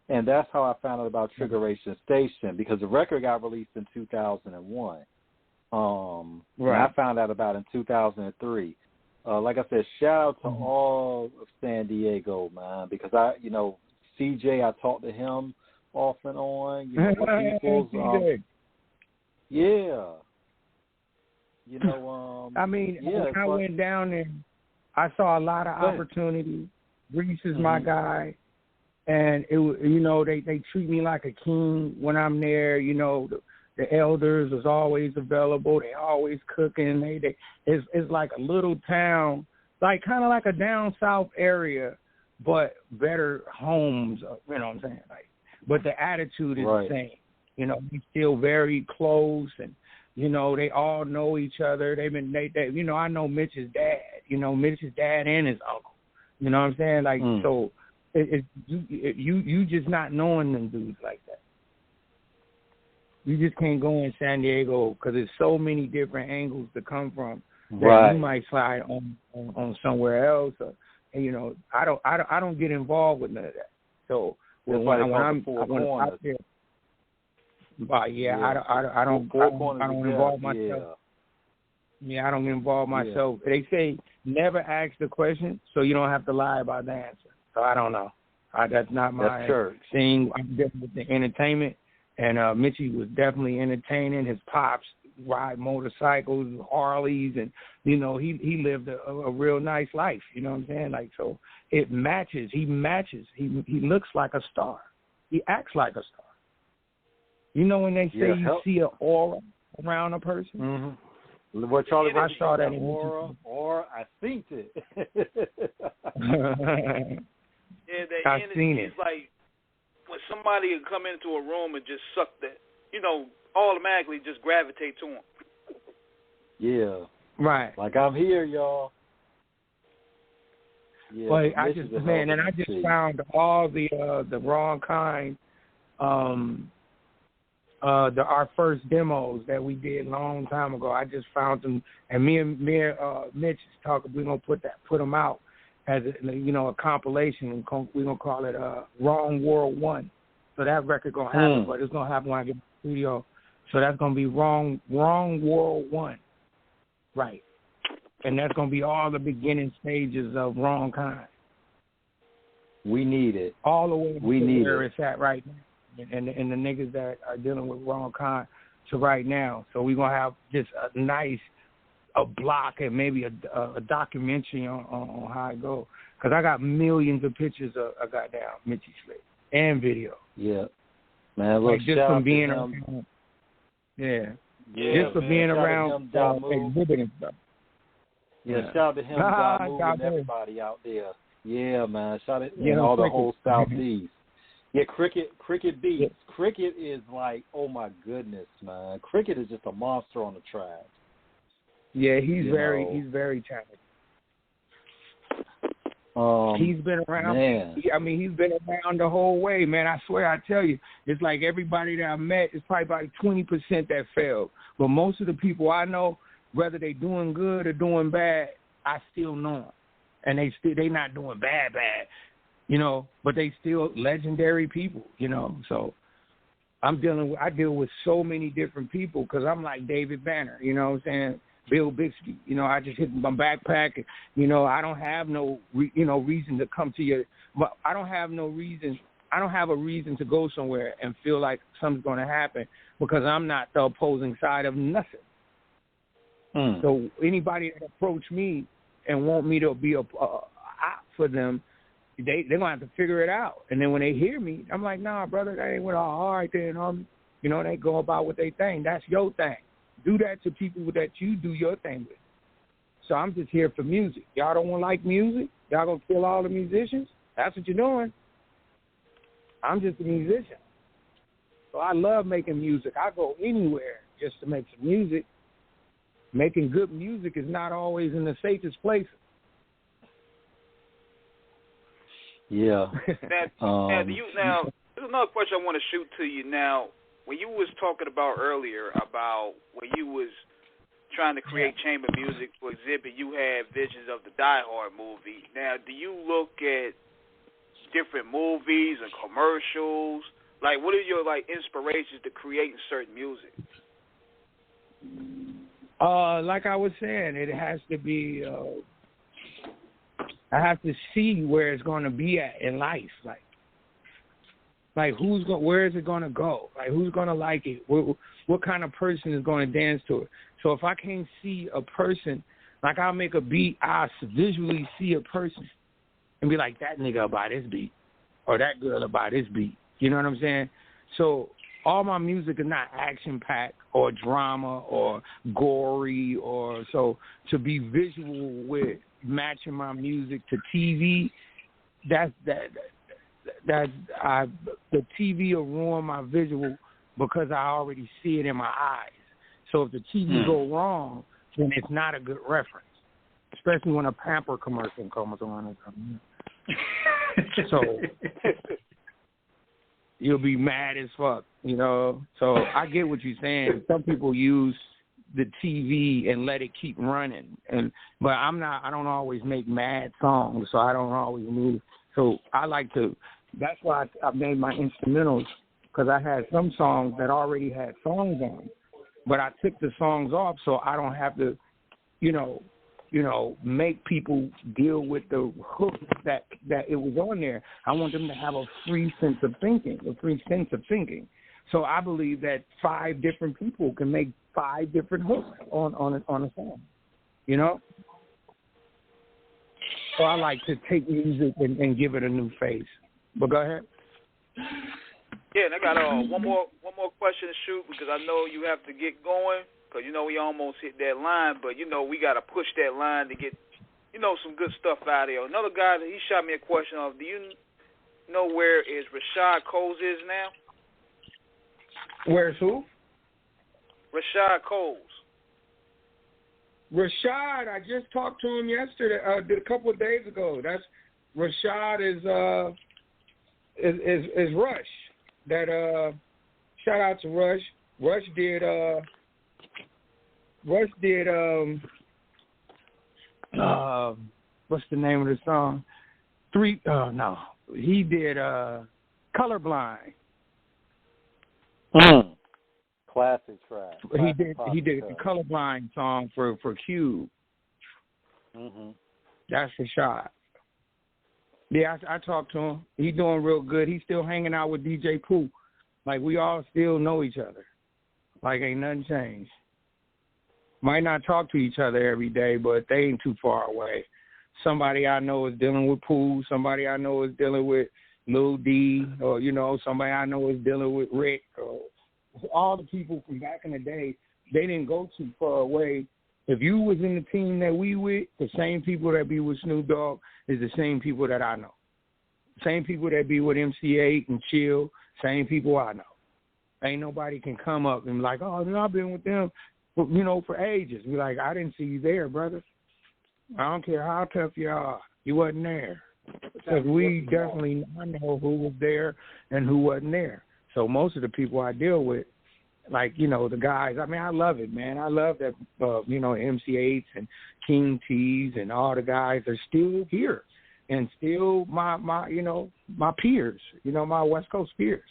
And that's how I found out about Triggeration Station because the record got released in 2001. And I found out about it in 2003. Like I said, shout out to all of San Diego, man, because CJ, I talked to him off and on. You know, people's, yeah. You know, I mean, when I went down there, I saw a lot of opportunity. Reese is my guy. And it, you know, they treat me like a king when I'm there. You know, the elders is always available. They always cooking. It's like a little town, like kind of like a down south area, but better homes. You know what I'm saying? Like, but the attitude is the same. You know, we still very close, and you know they all know each other. They you know, I know Mitch's dad. You know, Mitch's dad and his uncle. You know what I'm saying? Like so. You just not knowing them dudes like that. You just can't go in San Diego because there's so many different angles to come from that you might slide on somewhere else. Or, and, you know, I don't get involved with none of that. So when I'm out there, I don't involve myself. Yeah, I don't involve myself. They say never ask the question, so you don't have to lie about the answer. So I don't know. That's not my thing. I'm definitely with the entertainment. And Mitchie was definitely entertaining. His pops ride motorcycles, Harleys, and, you know, he lived a real nice life. You know what I'm saying? Like, so it matches. He matches. He looks like a star. He acts like a star. You know when they say you see an aura around a person? Mm-hmm. What Charlie I saw that in aura, I synced it. Yeah, that I've energy seen it. is like when somebody would come into a room and just suck that, you know, automatically just gravitate to them. Yeah. Right. Like I'm here, y'all. Yeah. But I just found all the wrong kind. Our first demos that we did a long time ago. I just found them, and me and Mitch is talking. We're gonna put them out as a compilation. We're gonna call it Wrong World 1. So that record gonna happen, but it's gonna happen when I get to the studio. So that's gonna be Wrong World 1, right? And that's gonna be all the beginning stages of Wrong Kind. We need it all the way to where it's at right now, and the niggas that are dealing with Wrong Kind to right now. So we're gonna have just a nice block and maybe a documentary on how it goes. Because I got millions of pictures of goddamn Mitchie Slick and video. Yeah. Man, look, like just from being around. Just for being around exhibiting stuff. Yeah, shout out to him, and everybody out there. Yeah, man. Shout it Yeah, and all the Cricket. whole Southeast. Yeah, Cricket beats. Yeah. Cricket is like, oh my goodness, man. Cricket is just a monster on the track. Yeah, he's very talented. He's been around. Man. He's been around the whole way, man. I swear, I tell you, it's like everybody that I met is probably about 20% that failed. But most of the people I know, whether they doing good or doing bad, I still know them, and they not doing bad, you know. But they still legendary people, you know. So I deal with so many different people because I'm like David Banner, you know what I'm saying? Bill Bixby, you know, I just hit my backpack. You know, I don't have no, reason to come to your. But I don't have no reason. I don't have a reason to go somewhere and feel like something's going to happen because I'm not the opposing side of nothing. So anybody that approach me and want me to be a op for them, they're gonna have to figure it out. And then when they hear me, I'm like, nah, brother, that ain't what all right then. You know, they go about what they think. That's your thing. Do that to people that you do your thing with. So I'm just here for music. Y'all don't want to like music? Y'all gonna kill all the musicians? That's what you're doing. I'm just a musician. So I love making music. I go anywhere just to make some music. Making good music is not always in the safest places. Yeah. Now, there's another question I want to shoot to you now. When you was talking about earlier about when you was trying to create chamber music for Exhibit, you had visions of the Die Hard movie. Now, do you look at different movies and commercials? Like, what are your inspirations to creating certain music? Like I was saying, it has to be. I have to see where it's going to be at in life, like where is it going to go? Like, who's going to like it? What kind of person is going to dance to it? So if I can't see a person, like I'll make a beat, I'll visually see a person and be like, that nigga about this beat or that girl about this beat. You know what I'm saying? So all my music is not action-packed or drama or gory or so. To be visual with matching my music to TV, the TV will ruin my visual because I already see it in my eyes. So if the TV go wrong, then it's not a good reference, especially when a Pamper commercial comes on. So you'll be mad as fuck, you know. So I get what you're saying. Some people use the TV and let it keep running, but I'm not. I don't always make mad songs, so I don't always move. So I like to. That's why I made my instrumentals, because I had some songs that already had songs on, but I took the songs off so I don't have to, make people deal with the hook that it was on there. I want them to have a free sense of thinking. So I believe that 5 different people can make 5 different hooks on a song, you know? So I like to take music and give it a new face. But go ahead. Yeah, and I got one more question to shoot because I know you have to get going because, we almost hit that line, but, we got to push that line to get, some good stuff out of here. Another guy, he shot me a question of, do you know where is Rashad Coles is now? Where's who? Rashad Coles. Rashad, I just talked to him yesterday, a couple of days ago. Rashad is Rush. That shout out to Rush. Rush did what's the name of the song? He did Colorblind. Classic track. He did the Colorblind song for Cube. That's Rashad. Yeah, I talked to him. He's doing real good. He's still hanging out with DJ Pooh. Like, we all still know each other. Like, ain't nothing changed. Might not talk to each other every day, but they ain't too far away. Somebody I know is dealing with Pooh. Somebody I know is dealing with Lil D. Or, somebody I know is dealing with Rick. Or all the people from back in the day, they didn't go too far away If you was in the team that we with, the same people that be with Snoop Dogg is the same people that I know. Same people that be with MC8 and Chill, same people I know. Ain't nobody can come up and be like, oh, I've been with them, for ages. Be like, I didn't see you there, brother. I don't care how tough you are. You wasn't there. Because we definitely, I know who was there and who wasn't there. So most of the people I deal with, like, the guys, I mean, I love it, man. I love that, MC8s and King T's and all the guys are still here and still my peers, my West Coast peers.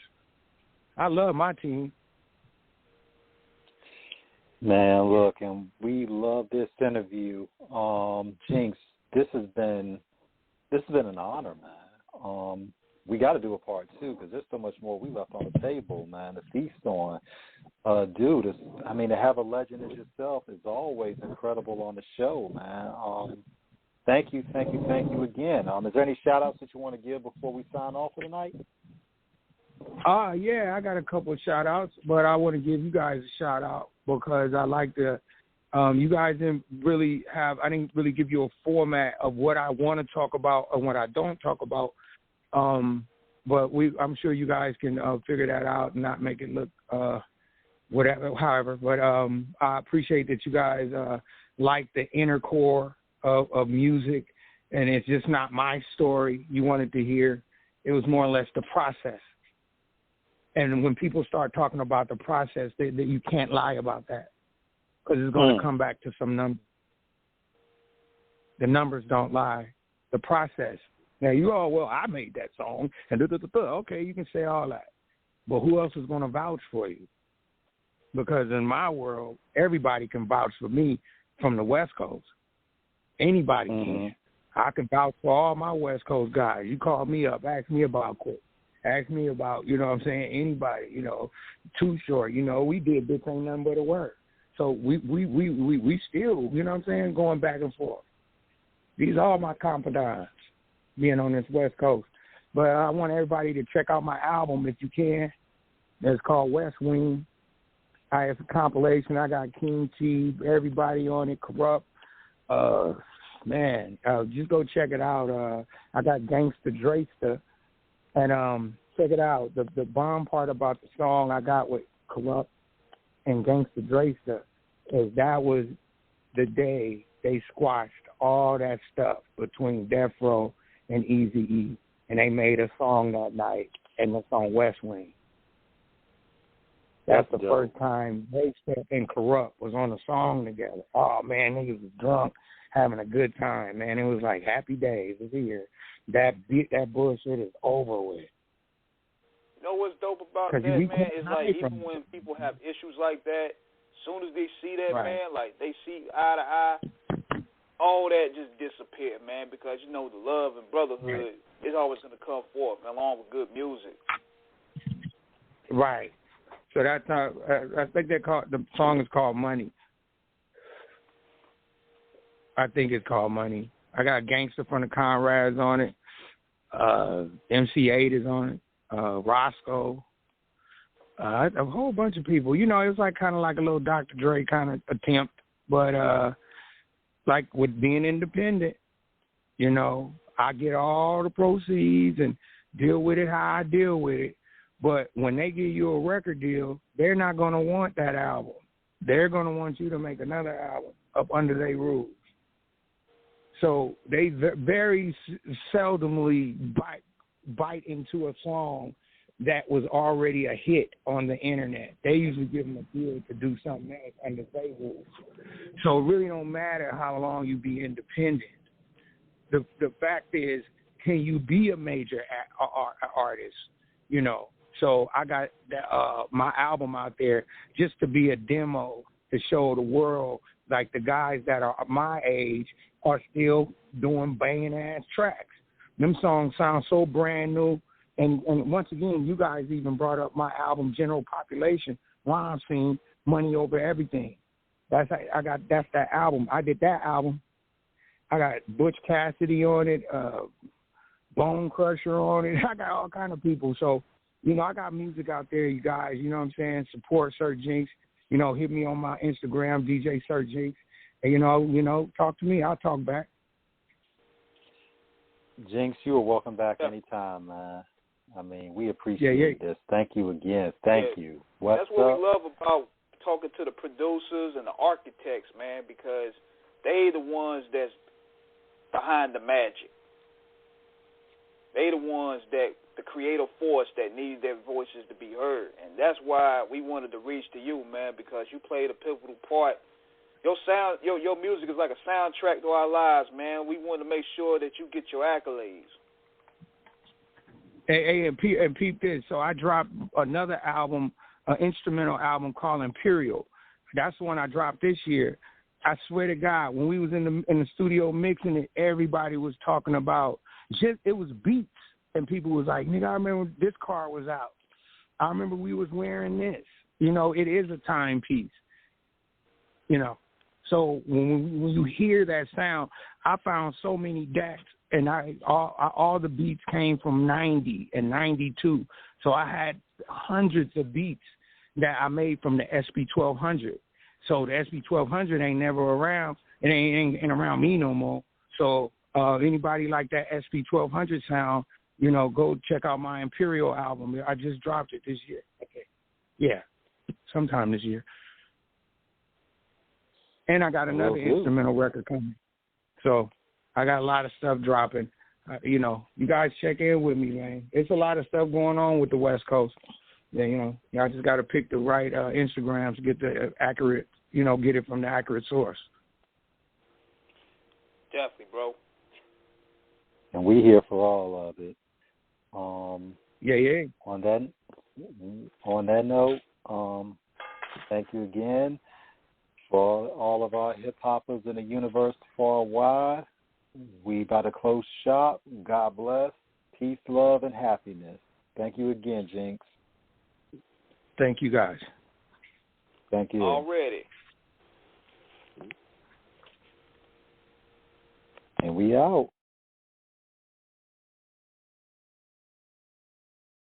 I love my team. Man, look, and we love this interview. Jinx, this has been an honor, man. We got to do a part 2 because there's so much more we left on the table, man, to feast on. Dude, to have a legend as yourself is always incredible on the show, man. Thank you again. Is there any shout-outs that you want to give before we sign off for tonight? Yeah, I got a couple of shout-outs, but I want to give you guys a shout-out because I like to you guys didn't really I didn't really give you a format of what I want to talk about and what I don't talk about. But I'm sure you guys can figure that out and not make it look however. But I appreciate that you guys like the inner core of music, and it's just not my story you wanted to hear. It was more or less the process. And when people start talking about the process, that you can't lie about that because it's going to come back to some numbers. The numbers don't lie. The process. Now, I made that song, and okay, you can say all that. But who else is going to vouch for you? Because in my world, everybody can vouch for me from the West Coast. Anybody can. I can vouch for all my West Coast guys. You call me up, ask me about Kool. Ask me about, anybody, Too Short, we did this ain't nothing but a word. So we still, going back and forth. These are all my confidants being on this West Coast. But I want everybody to check out my album if you can. It's called West Wing. It's a compilation. I got King T, everybody on it, Corrupt. Just go check it out. I got Gangsta Drayster. And check it out. The bomb part about the song I got with Corrupt and Gangsta Drayster is that was the day they squashed all that stuff between Death Row and Eazy-E. And they made a song that night, and it's on West Wing. That's the first time Drayster and Corrupt was on a song together. Oh, man, niggas was drunk, having a good time, man. It was like happy days. It's here. That bullshit is over with. You know what's dope about that, man, is like even when people have issues like that, as soon as they see that, man, like they see eye to eye, all that just disappear, man, because, the love and brotherhood is always going to come forth, along with good music. Right. So that's how, I think the song is called Money. I think it's called Money. I got Gangster from the Conrads on it. MC8 is on it. Roscoe. A whole bunch of people. It's like kind of like a little Dr. Dre kind of attempt. But like with being independent, I get all the proceeds and deal with it how I deal with it. But when they give you a record deal, they're not going to want that album. They're going to want you to make another album up under their rules. So they very seldomly bite into a song that was already a hit on the internet. They usually give them a deal to do something else under their rules. So it really don't matter how long you be independent. The fact is, can you be a major artist? So I got my album out there just to be a demo to show the world, like the guys that are my age are still doing banging ass tracks. Them songs sound so brand new. And once again, you guys even brought up my album, General Population, Rhyme Scene, Money Over Everything. That's that album. I did that album. I got Butch Cassidy on it, Bone Crusher on it. I got all kind of people. So, I got music out there, you guys. You know what I'm saying? Support Sir Jinx. Hit me on my Instagram, DJ Sir Jinx. Talk to me. I'll talk back. Jinx, you are welcome back anytime, man. I mean, we appreciate this. Thank you again. Thank you. That's what we love about talking to the producers and the architects, man, because they the ones that's behind the magic. They the ones that the creative force that needs their voices to be heard. And that's why we wanted to reach to you, man, because you played a pivotal part. Your sound, your music is like a soundtrack to our lives, man. We want to make sure that you get your accolades. Hey, and peep this. So I dropped another album, an instrumental album called Imperial. That's the one I dropped this year. I swear to God, when we was in the studio mixing it, everybody was talking about it was beats, and people was like, "Nigga, I remember this car was out. I remember we was wearing this." It is a timepiece. So when you hear that sound, I found so many DACs, and all the beats came from 90 and 92. So I had hundreds of beats that I made from the SB1200. So the SB1200 ain't never around. It ain't around me no more. So anybody like that SB1200 sound, go check out my Imperial album. I just dropped it this year. Okay. Yeah, sometime this year. And I got another instrumental record coming. So I got a lot of stuff dropping. You guys check in with me, man. It's a lot of stuff going on with the West Coast. Yeah, y'all just got to pick the right Instagrams to get the accurate, get it from the accurate source. Definitely, bro. And we here for all of it. Yeah. On that note, thank you again for all of our hip hoppers in the universe far wide. We about to close shop. God bless. Peace, love, and happiness. Thank you again, Jinx. Thank you, guys. Thank you. Already. And we out.